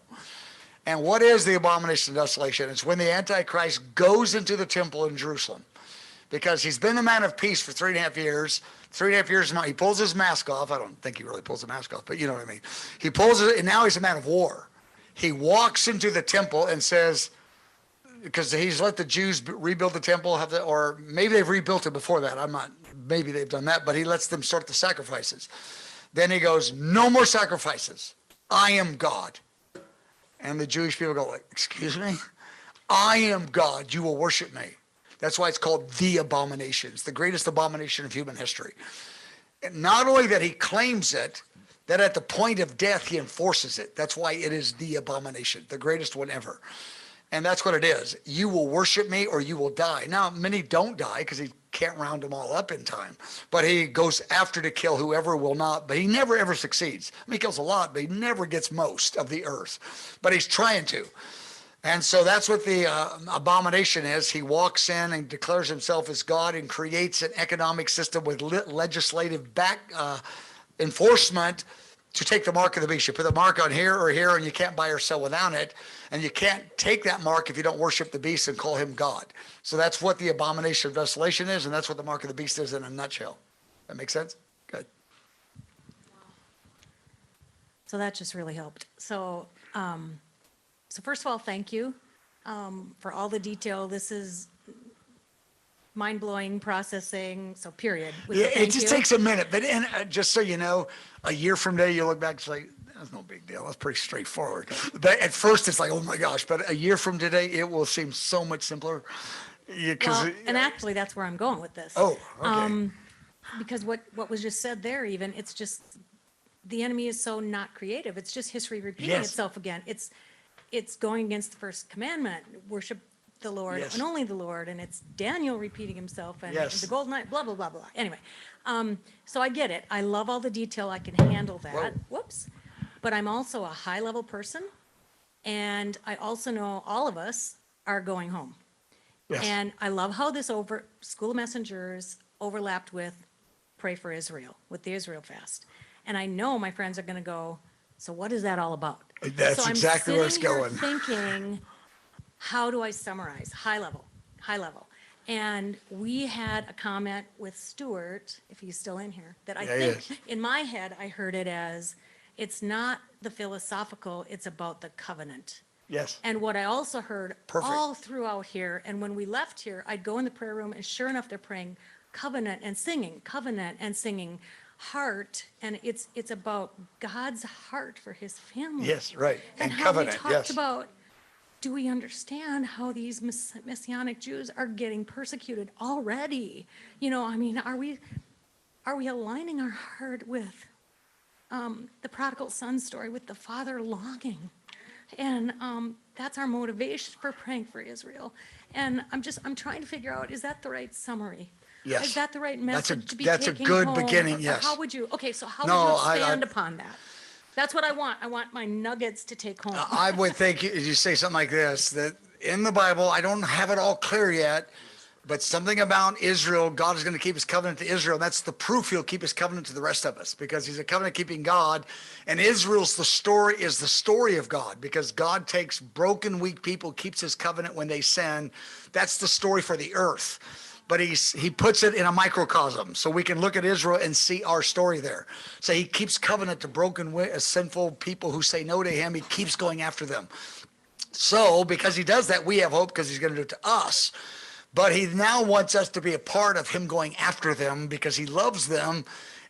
And what is the abomination of desolation? It's when the Antichrist goes into the temple in Jerusalem. Because he's been a man of peace for 3.5 years. 3.5 years now, he pulls his mask off. I don't think he really pulls the mask off, but you know what I mean. He pulls it, and now he's a man of war. He walks into the temple and says, because he's let the Jews rebuild the temple, or maybe they've rebuilt it before that. Maybe they've done that, but he lets them start the sacrifices. Then he goes, no more sacrifices. I am God. And the Jewish people go, like, excuse me? I am God. You will worship me. That's why it's called the abomination. It's the greatest abomination of human history. And not only that he claims it, that at the point of death he enforces it. That's why it is the abomination, the greatest one ever. And that's what it is. You will worship me or you will die. Now, many don't die because he can't round them all up in time. But he goes after to kill whoever will not. But he never, ever succeeds. I mean, he kills a lot, but he never gets most of the earth. But he's trying to. And so that's what the abomination is. He walks in and declares himself as God and creates an economic system with legislative enforcement to take the mark of the beast. You put the mark on here or here, and you can't buy or sell without it. And you can't take that mark if you don't worship the beast and call him God. So that's what the abomination of desolation is, and that's what the mark of the beast is in a nutshell. That make sense? Good. So that just really helped. So, so first of all, thank you for all the detail. This is mind-blowing processing, so period. Yeah, it just takes a minute. But just so you know, a year from today, you look back and say, that's no big deal. That's pretty straightforward. But at first, it's like, oh my gosh. But a year from today, it will seem so much simpler. Well, and actually, that's where I'm going with this. Oh, okay. Because what was just said there, even, it's just, the enemy is so not creative. It's just history repeating itself again. It's going against the first commandment, worship the Lord and only the Lord, and it's Daniel repeating himself, and the golden night, blah, blah, blah, blah. Anyway, so I get it. I love all the detail. I can handle that. Whoops. But I'm also a high-level person, and I also know all of us are going home. Yes. And I love how this School of Messengers overlapped with Pray for Israel, with the Israel fast. And I know my friends are going to go, so what is that all about? That's exactly where it's going. So I'm thinking, how do I summarize? High level. And we had a comment with Stuart, if he's still in here, that I think in my head I heard it as, it's not the philosophical, it's about the covenant. Yes. And what I also heard all throughout here, and when we left here, I'd go in the prayer room, and sure enough, they're praying covenant and singing, heart, and it's about God's heart for his family. Yes, right. And how covenant, we talked about, do we understand how these Messianic Jews are getting persecuted already? You know, I mean, are we aligning our heart with the prodigal son story, with the father longing? And that's our motivation for praying for Israel. And I'm trying to figure out, is that the right summary? Yes. Is that the right message to be taking home? That's a good beginning, yes. How would you, so how would you expand upon that? That's what I want. I want my nuggets to take home. I would think you say something like this, that in the Bible, I don't have it all clear yet, but something about Israel, God is going to keep his covenant to Israel. That's the proof he'll keep his covenant to the rest of us, because he's a covenant-keeping God. And Israel's the story of God, because God takes broken, weak people, keeps his covenant when they sin. That's the story for the earth. But he puts it in a microcosm, so we can look at Israel and see our story there. So he keeps covenant to broken, sinful people who say no to him. He keeps going after them. So because he does that, we have hope, because he's going to do it to us. But he now wants us to be a part of him going after them, because he loves them.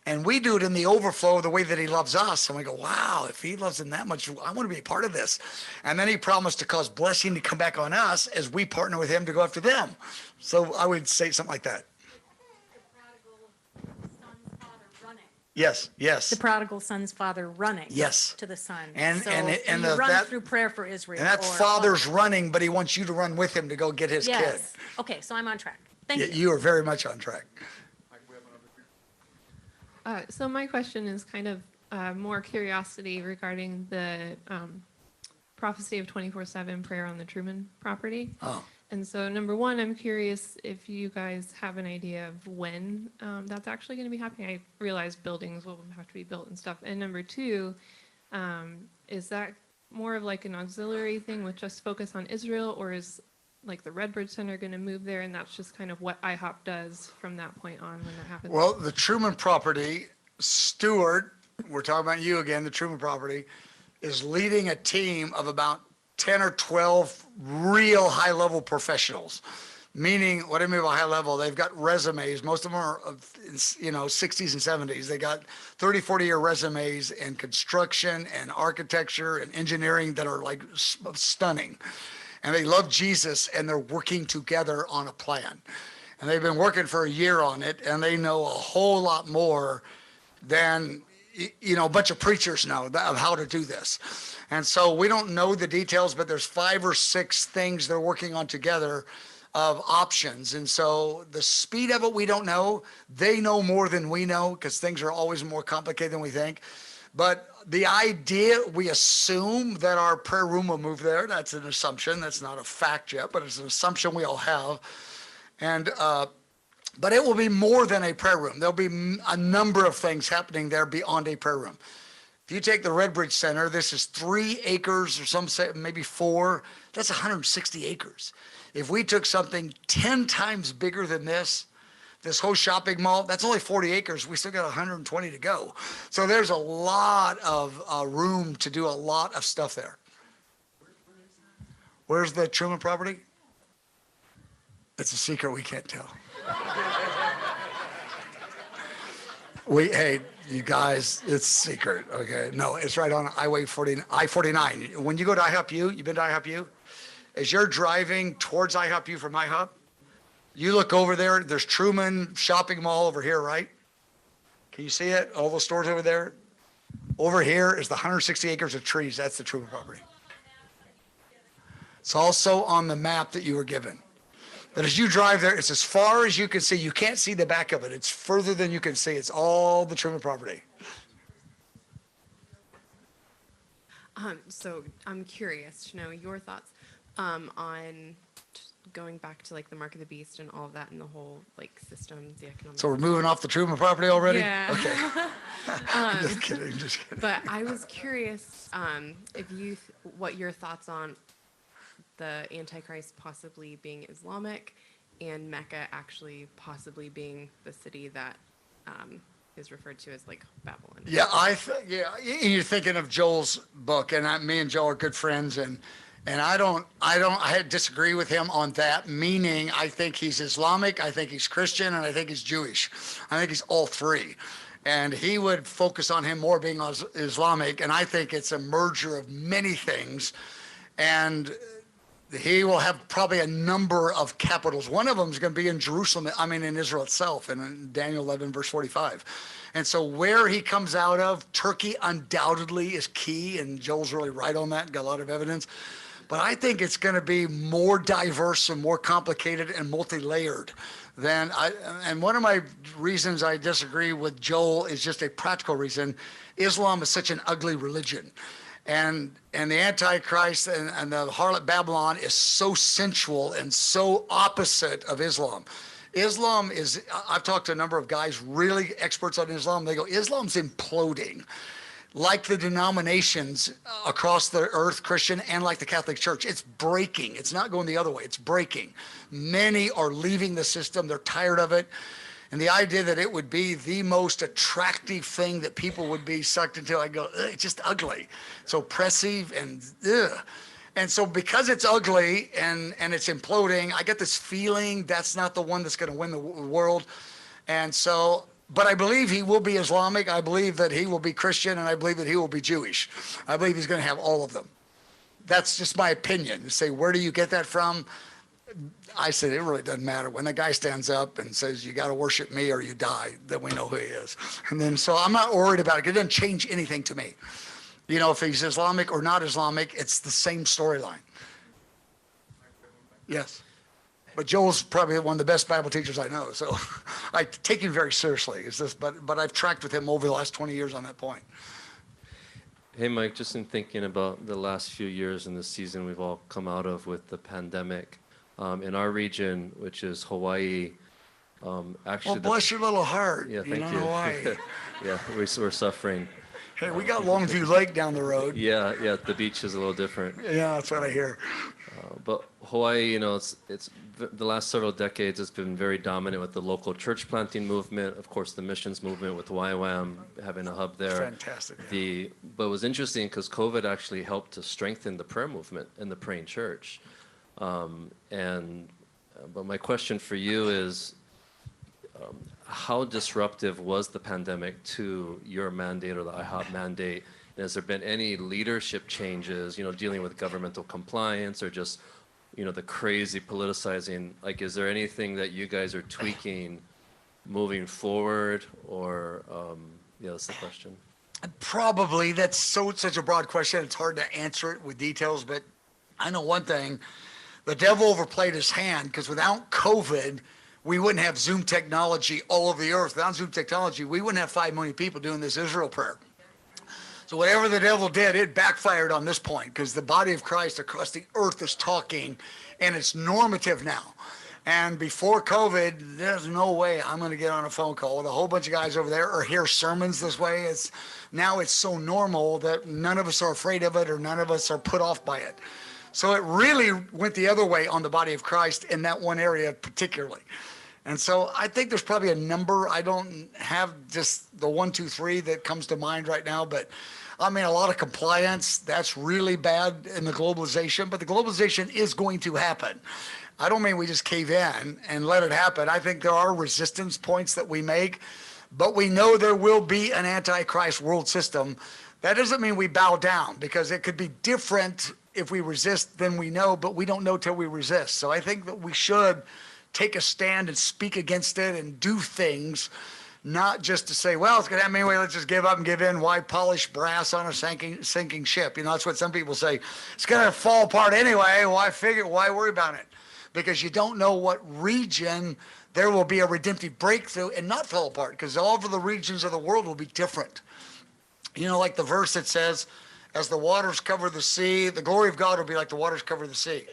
And we do it in the overflow of the way that he loves us. And we go, wow, if he loves them that much, I want to be a part of this. And then he promised to cause blessing to come back on us as we partner with him to go after them. So I would say something like that. Yes, yes. The prodigal son's father running. Yes. To the son. And- So and you run that- through prayer for Israel. And that or- father's running, but he wants you to run with him to go get his kid. Yes. Okay, so I'm on track. Thank you. You are very much on track. So my question is kind of more curiosity regarding the prophecy of 24/7 prayer on the Truman property. Oh. And so number one, I'm curious if you guys have an idea of when that's actually going to be happening. I realize buildings will have to be built and stuff. And number two, is that more of like an auxiliary thing with just focus on Israel, or is like the Redbridge Center going to move there, and that's just kind of what IHOP does from that point on when that happens? Well, the Truman property, Stewart, we're talking about you again, the Truman property, is leading a team of about 10 or 12 real high-level professionals. Meaning, what I mean by high level, they've got resumes. Most of them are, 60s and 70s. They got 30, 40-year resumes in construction and architecture and engineering that are like stunning. And they love Jesus, and they're working together on a plan. And they've been working for a year on it, and they know a whole lot more than a bunch of preachers know of how to do this. And so we don't know the details, but there's 5 or 6 things they're working on together of options. And so the speed of it, we don't know. They know more than we know, because things are always more complicated than we think. But the idea, we assume that our prayer room will move there. That's an assumption. That's not a fact yet, but it's an assumption we all have. And but it will be more than a prayer room. There'll be a number of things happening there beyond a prayer room. If you take the Redbridge Center, this is 3 acres, or some say maybe 4. That's 160 acres. If we took something 10 times bigger than this whole shopping mall, that's only 40 acres. We still got 120 to go. So there's a lot of room to do a lot of stuff there. Where's the Truman property? It's a secret we can't tell. Hey, you guys, it's secret, okay? No, it's right on I-49. When you go to IHOPU, you've been to IHOPU? As you're driving towards IHOPU from IHOP, you look over there, there's Truman Shopping Mall over here, right? Can you see it? All those stores over there? Over here is the 160 acres of trees. That's the Truman property. It's also on the map that you were given. That as you drive there, it's as far as you can see. You can't see the back of it. It's further than you can see. It's all the Truman property. So I'm curious to know your thoughts on going back to like the mark of the beast and all of that and the whole like system, the economic. So we're moving off the Truman property already? Yeah. Okay. Just kidding. But I was curious what your thoughts on the Antichrist possibly being Islamic and Mecca actually possibly being the city that is referred to as like Babylon. Yeah, you're thinking of Joel's book, and me and Joel are good friends, and I disagree with him on that, meaning I think he's Islamic, I think he's Christian, and I think he's Jewish. I think he's all 3. And he would focus on him more being Islamic, and I think it's a merger of many things. And he will have probably a number of capitals. One of them is going to be in Jerusalem, in Israel itself, in Daniel 11, verse 45. And so where he comes out of, Turkey undoubtedly is key, and Joel's really right on that, got a lot of evidence. But I think it's going to be more diverse and more complicated and multi-layered and one of my reasons I disagree with Joel is just a practical reason. Islam is such an ugly religion. And the Antichrist and the harlot Babylon is so sensual and so opposite of Islam. Islam is, I've talked to a number of guys, really experts on Islam. They go, Islam's imploding. Like the denominations across the earth, Christian, and like the Catholic Church, it's breaking. It's not going the other way. It's breaking. Many are leaving the system. They're tired of it. And the idea that it would be the most attractive thing that people would be sucked into, I go, it's just ugly. It's oppressive and ugh. And so because it's ugly and it's imploding, I get this feeling that's not the one that's going to win the world. And so, But I believe he will be Islamic. I believe that he will be Christian, and I believe that he will be Jewish. I believe he's going to have all of them. That's just my opinion. You say, where do you get that from? I said, it really doesn't matter. When the guy stands up and says, you got to worship me or you die, then we know who he is. And then, so I'm not worried about it. It doesn't change anything to me. You know, if he's Islamic or not Islamic, it's the same storyline. Yes. But Joel's probably one of the best Bible teachers I know. So I take him very seriously. It's just, but I've tracked with him over the last 20 years on that point. Hey, Mike, just in thinking about the last few years in the season we've all come out of with the pandemic, in our region, which is Hawaii, actually... Well, bless your little heart. Yeah, thank you. Hawaii. Yeah, we're suffering. Hey, we got Longview Lake down the road. Yeah, the beach is a little different. Yeah, that's what I hear. But Hawaii, you know, it's the last several decades has been very dominant with the local church planting movement, of course, the missions movement with YWAM having a hub there. Fantastic. Yeah. But it was interesting because COVID actually helped to strengthen the prayer movement and the praying church. But my question for you is, how disruptive was the pandemic to your mandate or the IHOP mandate? And has there been any leadership changes, you know, dealing with governmental compliance or just, you know, the crazy politicizing? Like, is there anything that you guys are tweaking moving forward, or, yeah, that's the question. Probably. That's such a broad question. It's hard to answer it with details, but I know one thing. The devil overplayed his hand, because without COVID, we wouldn't have Zoom technology all over the earth. Without Zoom technology, we wouldn't have 5 million people doing this Israel prayer. So whatever the devil did, it backfired on this point, because the body of Christ across the earth is talking, and it's normative now. And before COVID, there's no way I'm going to get on a phone call with a whole bunch of guys over there or hear sermons this way. Now it's so normal that none of us are afraid of it, or none of us are put off by it. So it really went the other way on the body of Christ in that one area particularly. And so I think there's probably a number. I don't have just the 1, 2, 3 that comes to mind right now, but I mean, a lot of compliance, that's really bad in the globalization, but the globalization is going to happen. I don't mean we just cave in and let it happen. I think there are resistance points that we make, but we know there will be an Antichrist world system. That doesn't mean we bow down, because it could be different if we resist than we know, but we don't know till we resist. So I think that we should take a stand and speak against it and do things, not just to say, well, it's going to happen anyway, let's just give up and give in. Why polish brass on a sinking ship? You know, that's what some people say. It's going to fall apart anyway. Why worry about it? Because you don't know what region there will be a redemptive breakthrough and not fall apart, because all of the regions of the world will be different. You know, like the verse that says, as the waters cover the sea, the glory of God will be like the waters cover the sea.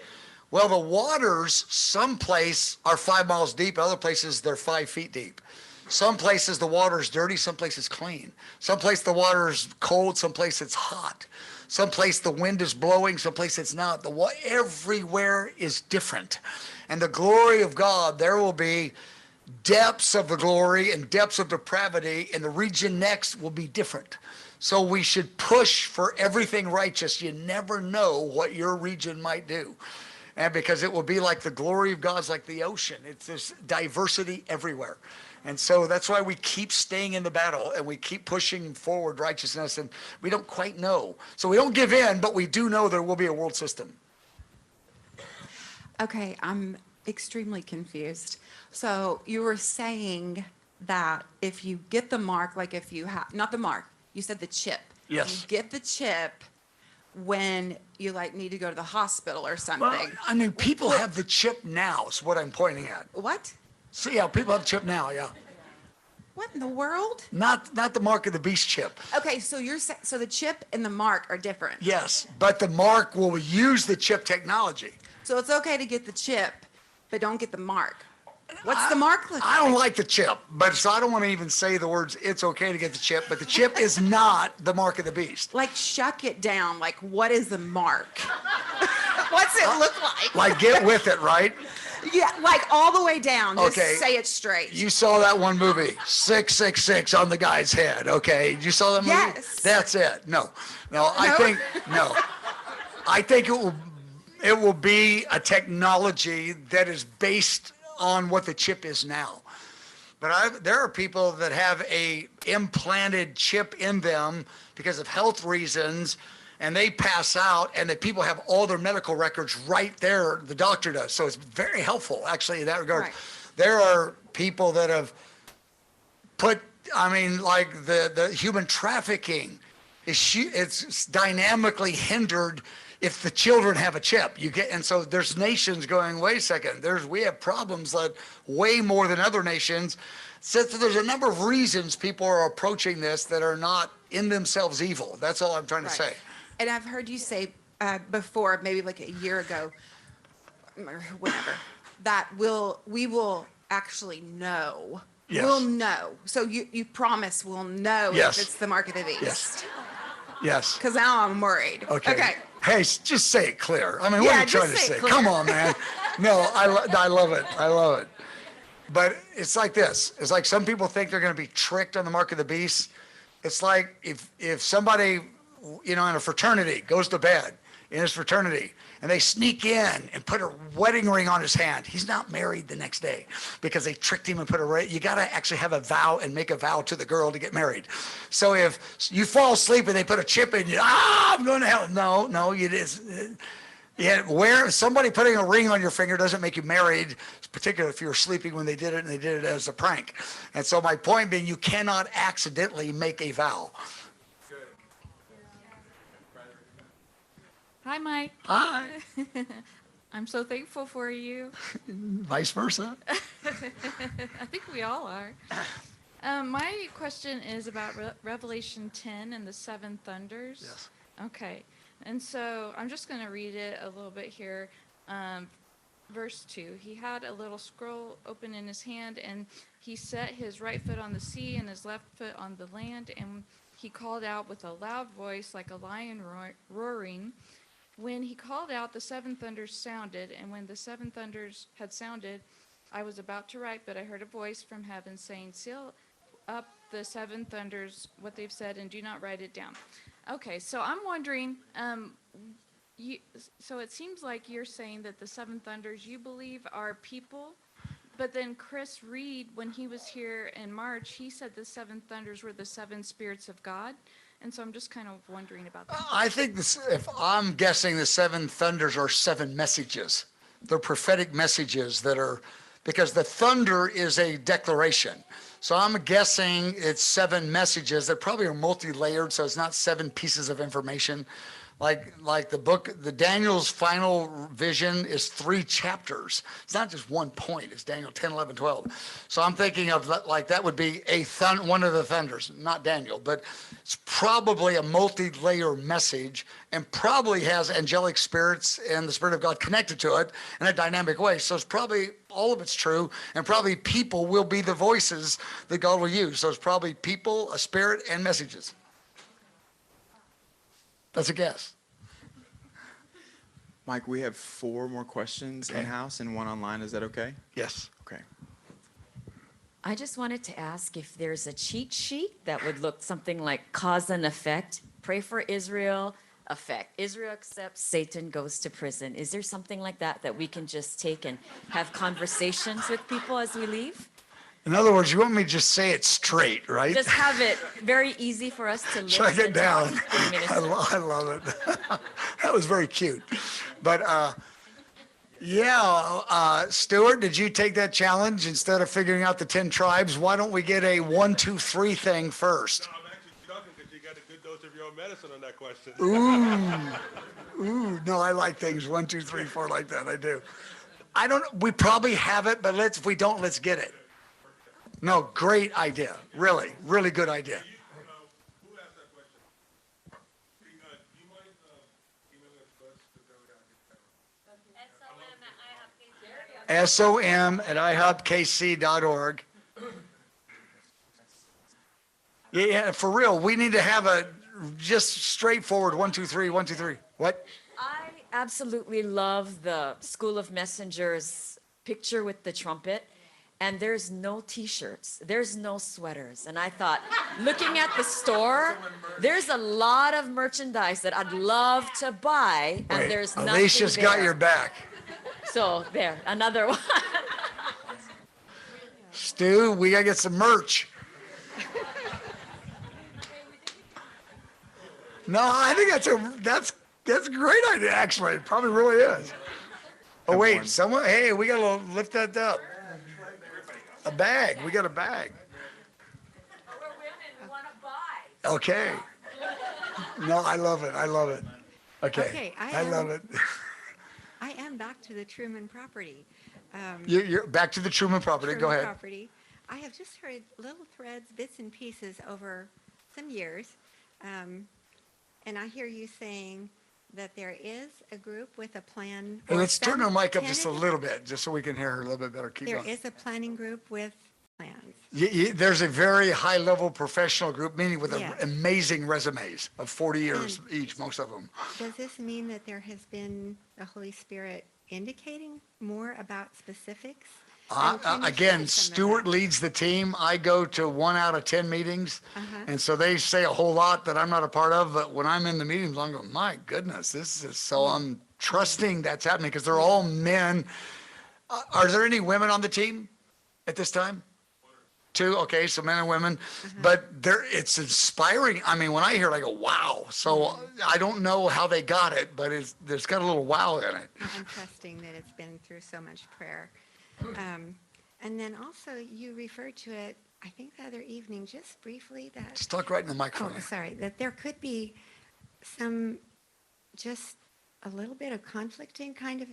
Well, the waters, some place are 5 miles deep, other places they're 5 feet deep. Some places the water is dirty, some places clean. Some place the water is cold, some place it's hot. Some place the wind is blowing, some place it's not. Everywhere is different. And the glory of God, there will be depths of the glory and depths of depravity, and the region next will be different. So we should push for everything righteous. You never know what your region might do. And because it will be like the glory of God's like the ocean. There's diversity everywhere. And so that's why we keep staying in the battle, and we keep pushing forward righteousness, and we don't quite know. So we don't give in, but we do know there will be a world system. Okay, I'm extremely confused. So you were saying that if you get the mark, like if you have, not the mark, you said the chip. Yes. You get the chip when you like need to go to the hospital or something. Well, I mean, people have the chip now, is what I'm pointing at. What? So yeah, people have the chip now, yeah. What in the world? Not the mark of the beast chip. Okay, so so the chip and the mark are different. Yes, but the mark will use the chip technology. So it's okay to get the chip, but don't get the mark. What's the mark look like? I don't like the chip, but so I don't want to even say the words, it's okay to get the chip, but the chip is not the mark of the beast. Like, shuck it down. Like, what is the mark? What's it look like? Like, get with it, right? Yeah, like all the way down. Just Okay. say it straight. You saw that one movie, 666 on the guy's head, okay? You saw that movie? Yes. That's it. No, I think it will be a technology that is based on what the chip is now. But there are people that have a implanted chip in them because of health reasons, and they pass out, and the people have all their medical records right there. The doctor does, so it's very helpful actually in that regard. Right. There are people that have put, I mean, like the human trafficking it's dynamically hindered if the children have a chip. And so there's nations going, wait a second, we have problems that way more than other nations. So there's a number of reasons people are approaching this that are not in themselves evil. That's all I'm trying to say. And I've heard you say before, maybe like a year ago, or whatever, that we will actually know. Yes. We'll know. So you promise we'll know Yes. if it's the mark of the beast. Yes. Yes. Because now I'm worried. Okay. Hey, just say it clear. I mean, what are you trying to say? Come on, man. No, I love it. I love it. But it's like this. It's like some people think they're going to be tricked on the mark of the beast. It's like if somebody, in a fraternity goes to bed in his fraternity and they sneak in and put a wedding ring on his hand, he's not married the next day because they tricked him and put a ring. You got to actually have a vow and make a vow to the girl to get married. So if you fall asleep and they put a chip in you, I'm going to hell. No, you just. Yeah, somebody putting a ring on your finger doesn't make you married, particularly if you were sleeping when they did it and they did it as a prank. And so my point being, you cannot accidentally make a vow. Hi, Mike. Hi. I'm so thankful for you. Vice versa. I think we all are. My question is about Revelation 10 and the seven thunders. Yes. Okay. And so I'm just going to read it a little bit here. Verse 2. He had a little scroll open in his hand, and he set his right foot on the sea and his left foot on the land, and he called out with a loud voice like a lion roaring. When he called out, the seven thunders sounded, and when the seven thunders had sounded, I was about to write, but I heard a voice from heaven saying, seal up the seven thunders, what they've said, and do not write it down. Okay, so I'm wondering, so it seems like you're saying that the seven thunders you believe are people, but then Chris Reed, when he was here in March, he said the seven thunders were the seven spirits of God. And so I'm just kind of wondering about that. I think if I'm guessing, the seven thunders are seven messages. They're prophetic messages because the thunder is a declaration. So I'm guessing it's seven messages that probably are multi-layered, so it's not seven pieces of information. Like the Daniel's final vision is 3 chapters. It's not just one point. It's Daniel 10, 11, 12. So I'm thinking of that would be one of the thunders, not Daniel, but it's probably a multi-layer message and probably has angelic spirits and the Spirit of God connected to it in a dynamic way. So it's probably all of it's true, and probably people will be the voices that God will use. So it's probably people, a spirit, and messages. That's a guess. Mike, we have 4 more questions in-house and 1 online. Is that okay? Yes. Okay. I just wanted to ask if there's a cheat sheet that would look something like cause and effect. Pray for Israel, effect. Israel accepts, Satan goes to prison. Is there something like that we can just take and have conversations with people as we leave? In other words, you want me to just say it straight, right? Just have it very easy for us to listen. Check it down. I love it. That was very cute. But Stuart, did you take that challenge instead of figuring out the 10 tribes? Why don't we get a 1, 2, 3 thing first? No, I'm actually chuckling because you got a good dose of your own medicine on that question. Ooh, no, I like things 1, 2, 3, 4 like that. I do. We probably have it, but if we don't, let's get it. No, great idea. Really, really good idea. Who asked that question? Do you mind emailing us first? SOM@IHOPKC.org. Yeah, for real. We need to have just straightforward 1, 2, 3, 1, 2, 3. What? I absolutely love the School of Messengers picture with the trumpet. And there's no t-shirts, there's no sweaters. And I thought, looking at the store, there's a lot of merchandise that I'd love to buy, and there's nothing Alicia's there. got your back. So there, another one. Stu, we gotta get some merch. No, I think that's a great idea, actually. It probably really is. Oh, Have wait, one. someone, hey, we gotta lift that up. A bag, we got a bag. Okay. No, I love it, I love it. Okay, Okay, I love it. I am back to the Truman property. You're back to the Truman property, go Truman ahead. property. I have just heard little threads, bits and pieces over some years. And I hear you saying that there is a group with a plan. Hey, or let's turn our some mic up just a tentative- little bit, just so we can hear her a little bit better. Keep There going. is a planning group with plans. There's a very high-level professional group, meaning with Yeah. amazing resumes of 40 years each, most of them. Does this mean that there has been the Holy Spirit indicating more about specifics? And can you Again, share some of Stuart that? leads the team. I go to 1 out of 10 meetings, Uh-huh. and so they say a whole lot that I'm not a part of, but when I'm in the meetings, I'm going, my goodness, this is so I'm trusting that's happening because they're all men. Are there any women on the team at this time? 2, okay, so men and women, but it's inspiring. I mean, when I hear it, I go, wow. So I don't know how they got it, but there's got a little wow in it. I'm trusting that it's been through so much prayer. And then also you referred to it, I think the other evening, just briefly that. Just talk right in the microphone. Oh, sorry, that there could be some, just a little bit of conflicting kind of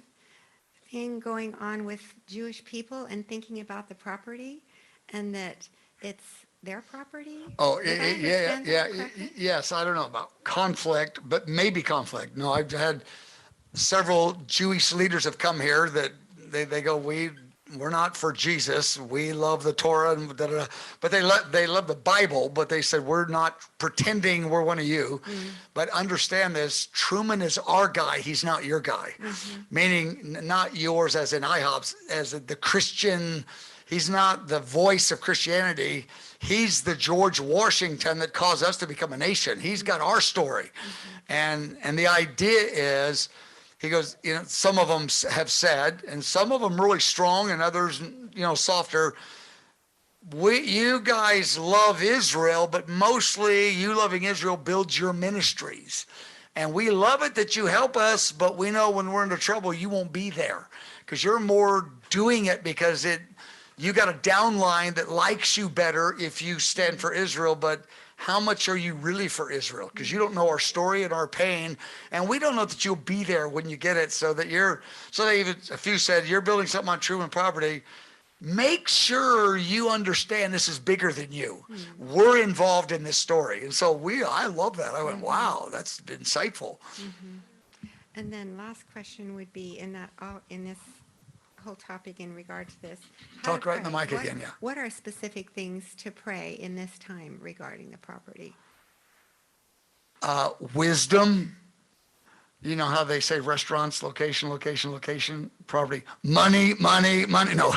thing going on with Jewish people and thinking about the property and that it's their property. Oh, Did I yeah, understand that correctly? yes. I don't know about conflict, but maybe conflict. No, I've had several Jewish leaders have come here that they go, we're not for Jesus. We love the Torah and da, da, da. But they love the Bible. But they said we're not pretending we're one of you. But understand this: Truman is our guy. He's not your guy. Meaning not yours as in IHOP's, as the Christian. He's not the voice of Christianity. He's the George Washington that caused us to become a nation. He's got our story. And the idea is, he goes, some of them have said, and some of them really strong and others, softer. You guys love Israel, but mostly you loving Israel builds your ministries. And we love it that you help us, but we know when we're into trouble, you won't be there because you're more doing it because you got a downline that likes you better if you stand for Israel, but how much are you really for Israel? Because you don't know our story and our pain, and we don't know that you'll be there when you get it. So they even a few said, you're building something on Truman property. Make sure you understand this is bigger than you. We're involved in this story, and so I love that. I went, wow, that's insightful. And then last question would be in this whole topic in regard to this. how Talk to right in the pray. mic again, yeah. What are specific things to pray in this time regarding the property? Wisdom. You know how they say restaurants, location, location, location, property, money, money, money. No.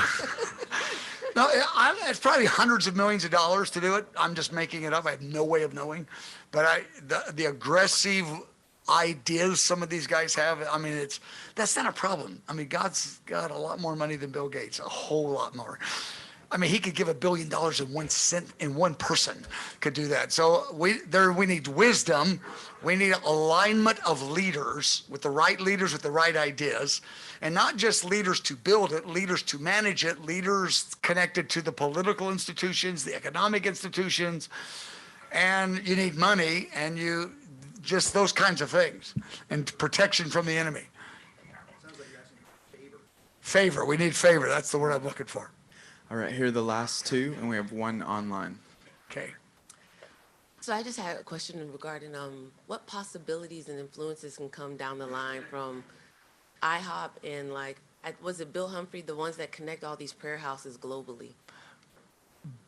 No, it's probably hundreds of millions of dollars to do it. I'm just making it up. I have no way of knowing. But the aggressive ideas some of these guys have, I mean, that's not a problem. I mean, God's got a lot more money than Bill Gates, a whole lot more. I mean, he could give $1 billion in 1 cent, in one person could do that. So we need wisdom. We need alignment of leaders with the right ideas, and not just leaders to build it, leaders to manage it, leaders connected to the political institutions, the economic institutions, and you need money and just those kinds of things, and protection from the enemy. Favor. We need favor. That's the word I'm looking for. All right, here are the last 2, and we have 1 online. Okay. So I just had a question regarding what possibilities and influences can come down the line from IHOP and was it Bill Humphrey, the ones that connect all these prayer houses globally?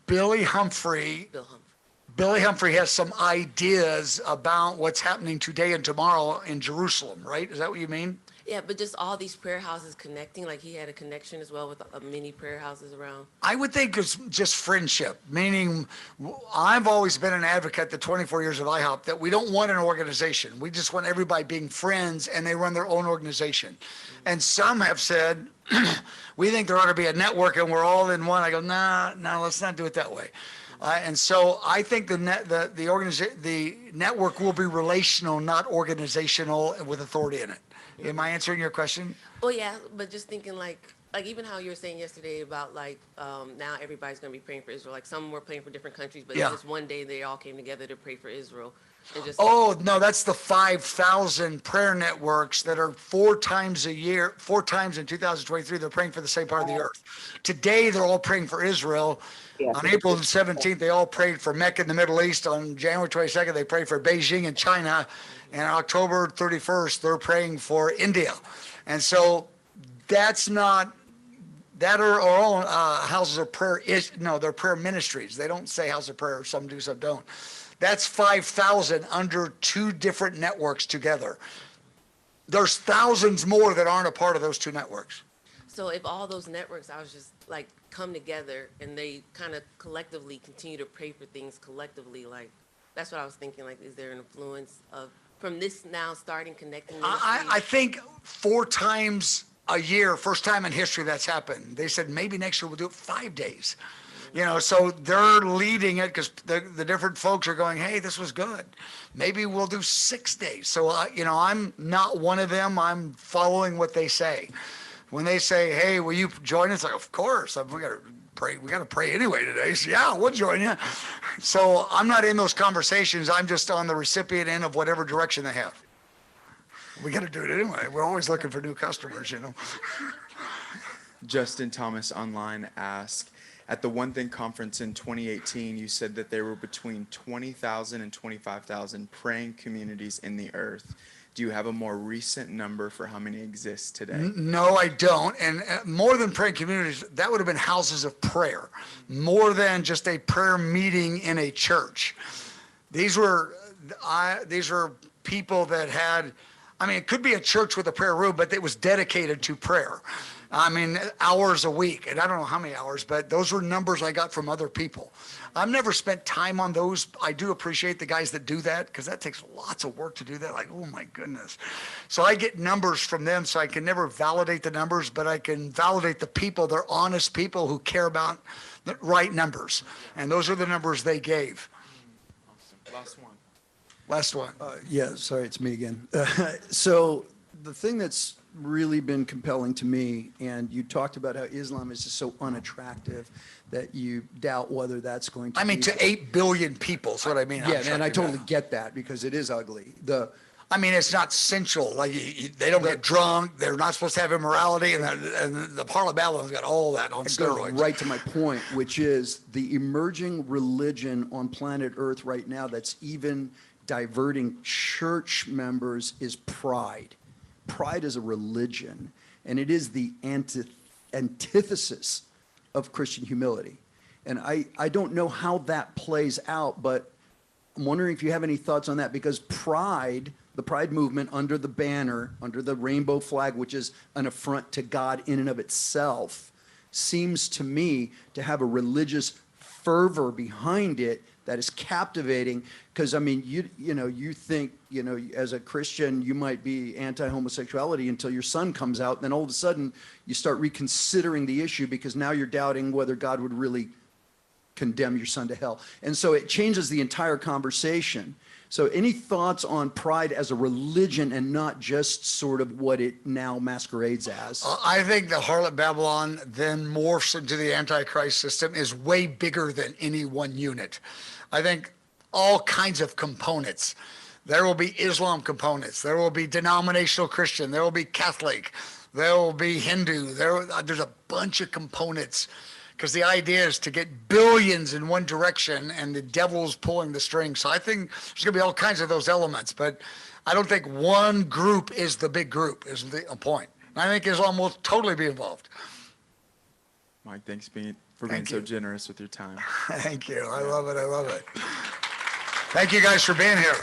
Billy Humphrey has some ideas about what's happening today and tomorrow in Jerusalem, right? Is that what you mean? Yeah, but just all these prayer houses connecting, like he had a connection as well with many prayer houses around. I would think it's just friendship, meaning I've always been an advocate the 24 years of IHOP that we don't want an organization. We just want everybody being friends and they run their own organization. And some have said, we think there ought to be a network and we're all in one. I go, nah, let's not do it that way. And so I think the network will be relational, not organizational with authority in it. Am I answering your question? Well, yeah, but just thinking like even how you were saying yesterday about now everybody's going to be praying for Israel. Like some were praying for different countries, but Yeah. just one day they all came together to pray for Israel. And just Oh, no, that's the 5,000 prayer networks that are 4 times a year, 4 times in 2023, they're praying for the same part of the earth. Today, they're all praying for Israel. Yeah. On April the 17th, they all prayed for Mecca in the Middle East. On January 22nd, they prayed for Beijing in China. And on October 31st, they're praying for India. And so that's not, that are all houses of prayer. They're prayer ministries. They don't say house of prayer. Some do, some don't. That's 5,000 under 2 different networks together. There's thousands more that aren't a part of those 2 networks. so if all those networks, I was just like come together and they kind of collectively continue to pray for things collectively, like that's what I was thinking. Like, is there an influence from this now starting connecting? I think 4 times a year, first time in history that's happened. They said maybe next year we'll do it 5 days. So they're leading it because the different folks are going, hey, this was good. Maybe we'll do 6 days. So, I'm not one of them. I'm following what they say. When they say, hey, will you join us? Like, of course. We got to pray. We got to pray anyway today. So, yeah, we'll join you. So I'm not in those conversations. I'm just on the recipient end of whatever direction they have. We got to do it anyway. We're always looking for new customers, Justin Thomas online asked, at the One Thing conference in 2018, you said that there were between 20,000 and 25,000 praying communities in the earth. Do you have a more recent number for how many exist today? No, I don't. And more than praying communities, that would have been houses of prayer, more than just a prayer meeting in a church. These were people that had, it could be a church with a prayer room, but it was dedicated to prayer. Hours a week, and I don't know how many hours, but those were numbers I got from other people. I've never spent time on those. I do appreciate the guys that do that because that takes lots of work to do that. Like, oh my goodness. So I get numbers from them, so I can never validate the numbers, but I can validate the people. They're honest people who care about the right numbers. And those are the numbers they gave. Awesome. Last one. Yeah, sorry, it's me again. So the thing that's really been compelling to me, and you talked about how Islam is just so unattractive that you doubt whether that's going to be... to 8 billion people is what I mean. Yeah, and I totally get that because it is ugly. It's not sensual. Like, they don't get drunk. They're not supposed to have immorality. And the Harlem Babylon's got all that on steroids. Right to my point, which is the emerging religion on planet Earth right now that's even diverting church members is pride. Pride is a religion, and it is the antithesis of Christian humility. And I don't know how that plays out, but I'm wondering if you have any thoughts on that, because pride, the pride movement under the banner, under the rainbow flag, which is an affront to God in and of itself, seems to me to have a religious fervor behind it that is captivating. Because you think, as a Christian, you might be anti-homosexuality until your son comes out, and then all of a sudden you start reconsidering the issue because now you're doubting whether God would really condemn your son to hell. And so it changes the entire conversation. So any thoughts on pride as a religion and not just sort of what it now masquerades as? I think the harlot Babylon then morphs into the Antichrist system is way bigger than any one unit. I think all kinds of components. There will be Islam components. There will be denominational Christian. There will be Catholic. There will be Hindu. There's a bunch of components. Because the idea is to get billions in one direction and the devil's pulling the strings. So I think there's going to be all kinds of those elements. But I don't think one group is the big group, is the point. And I think Islam will totally be involved. Mike, thanks for being so generous with your time. Thank you. I love it. Thank you guys for being here.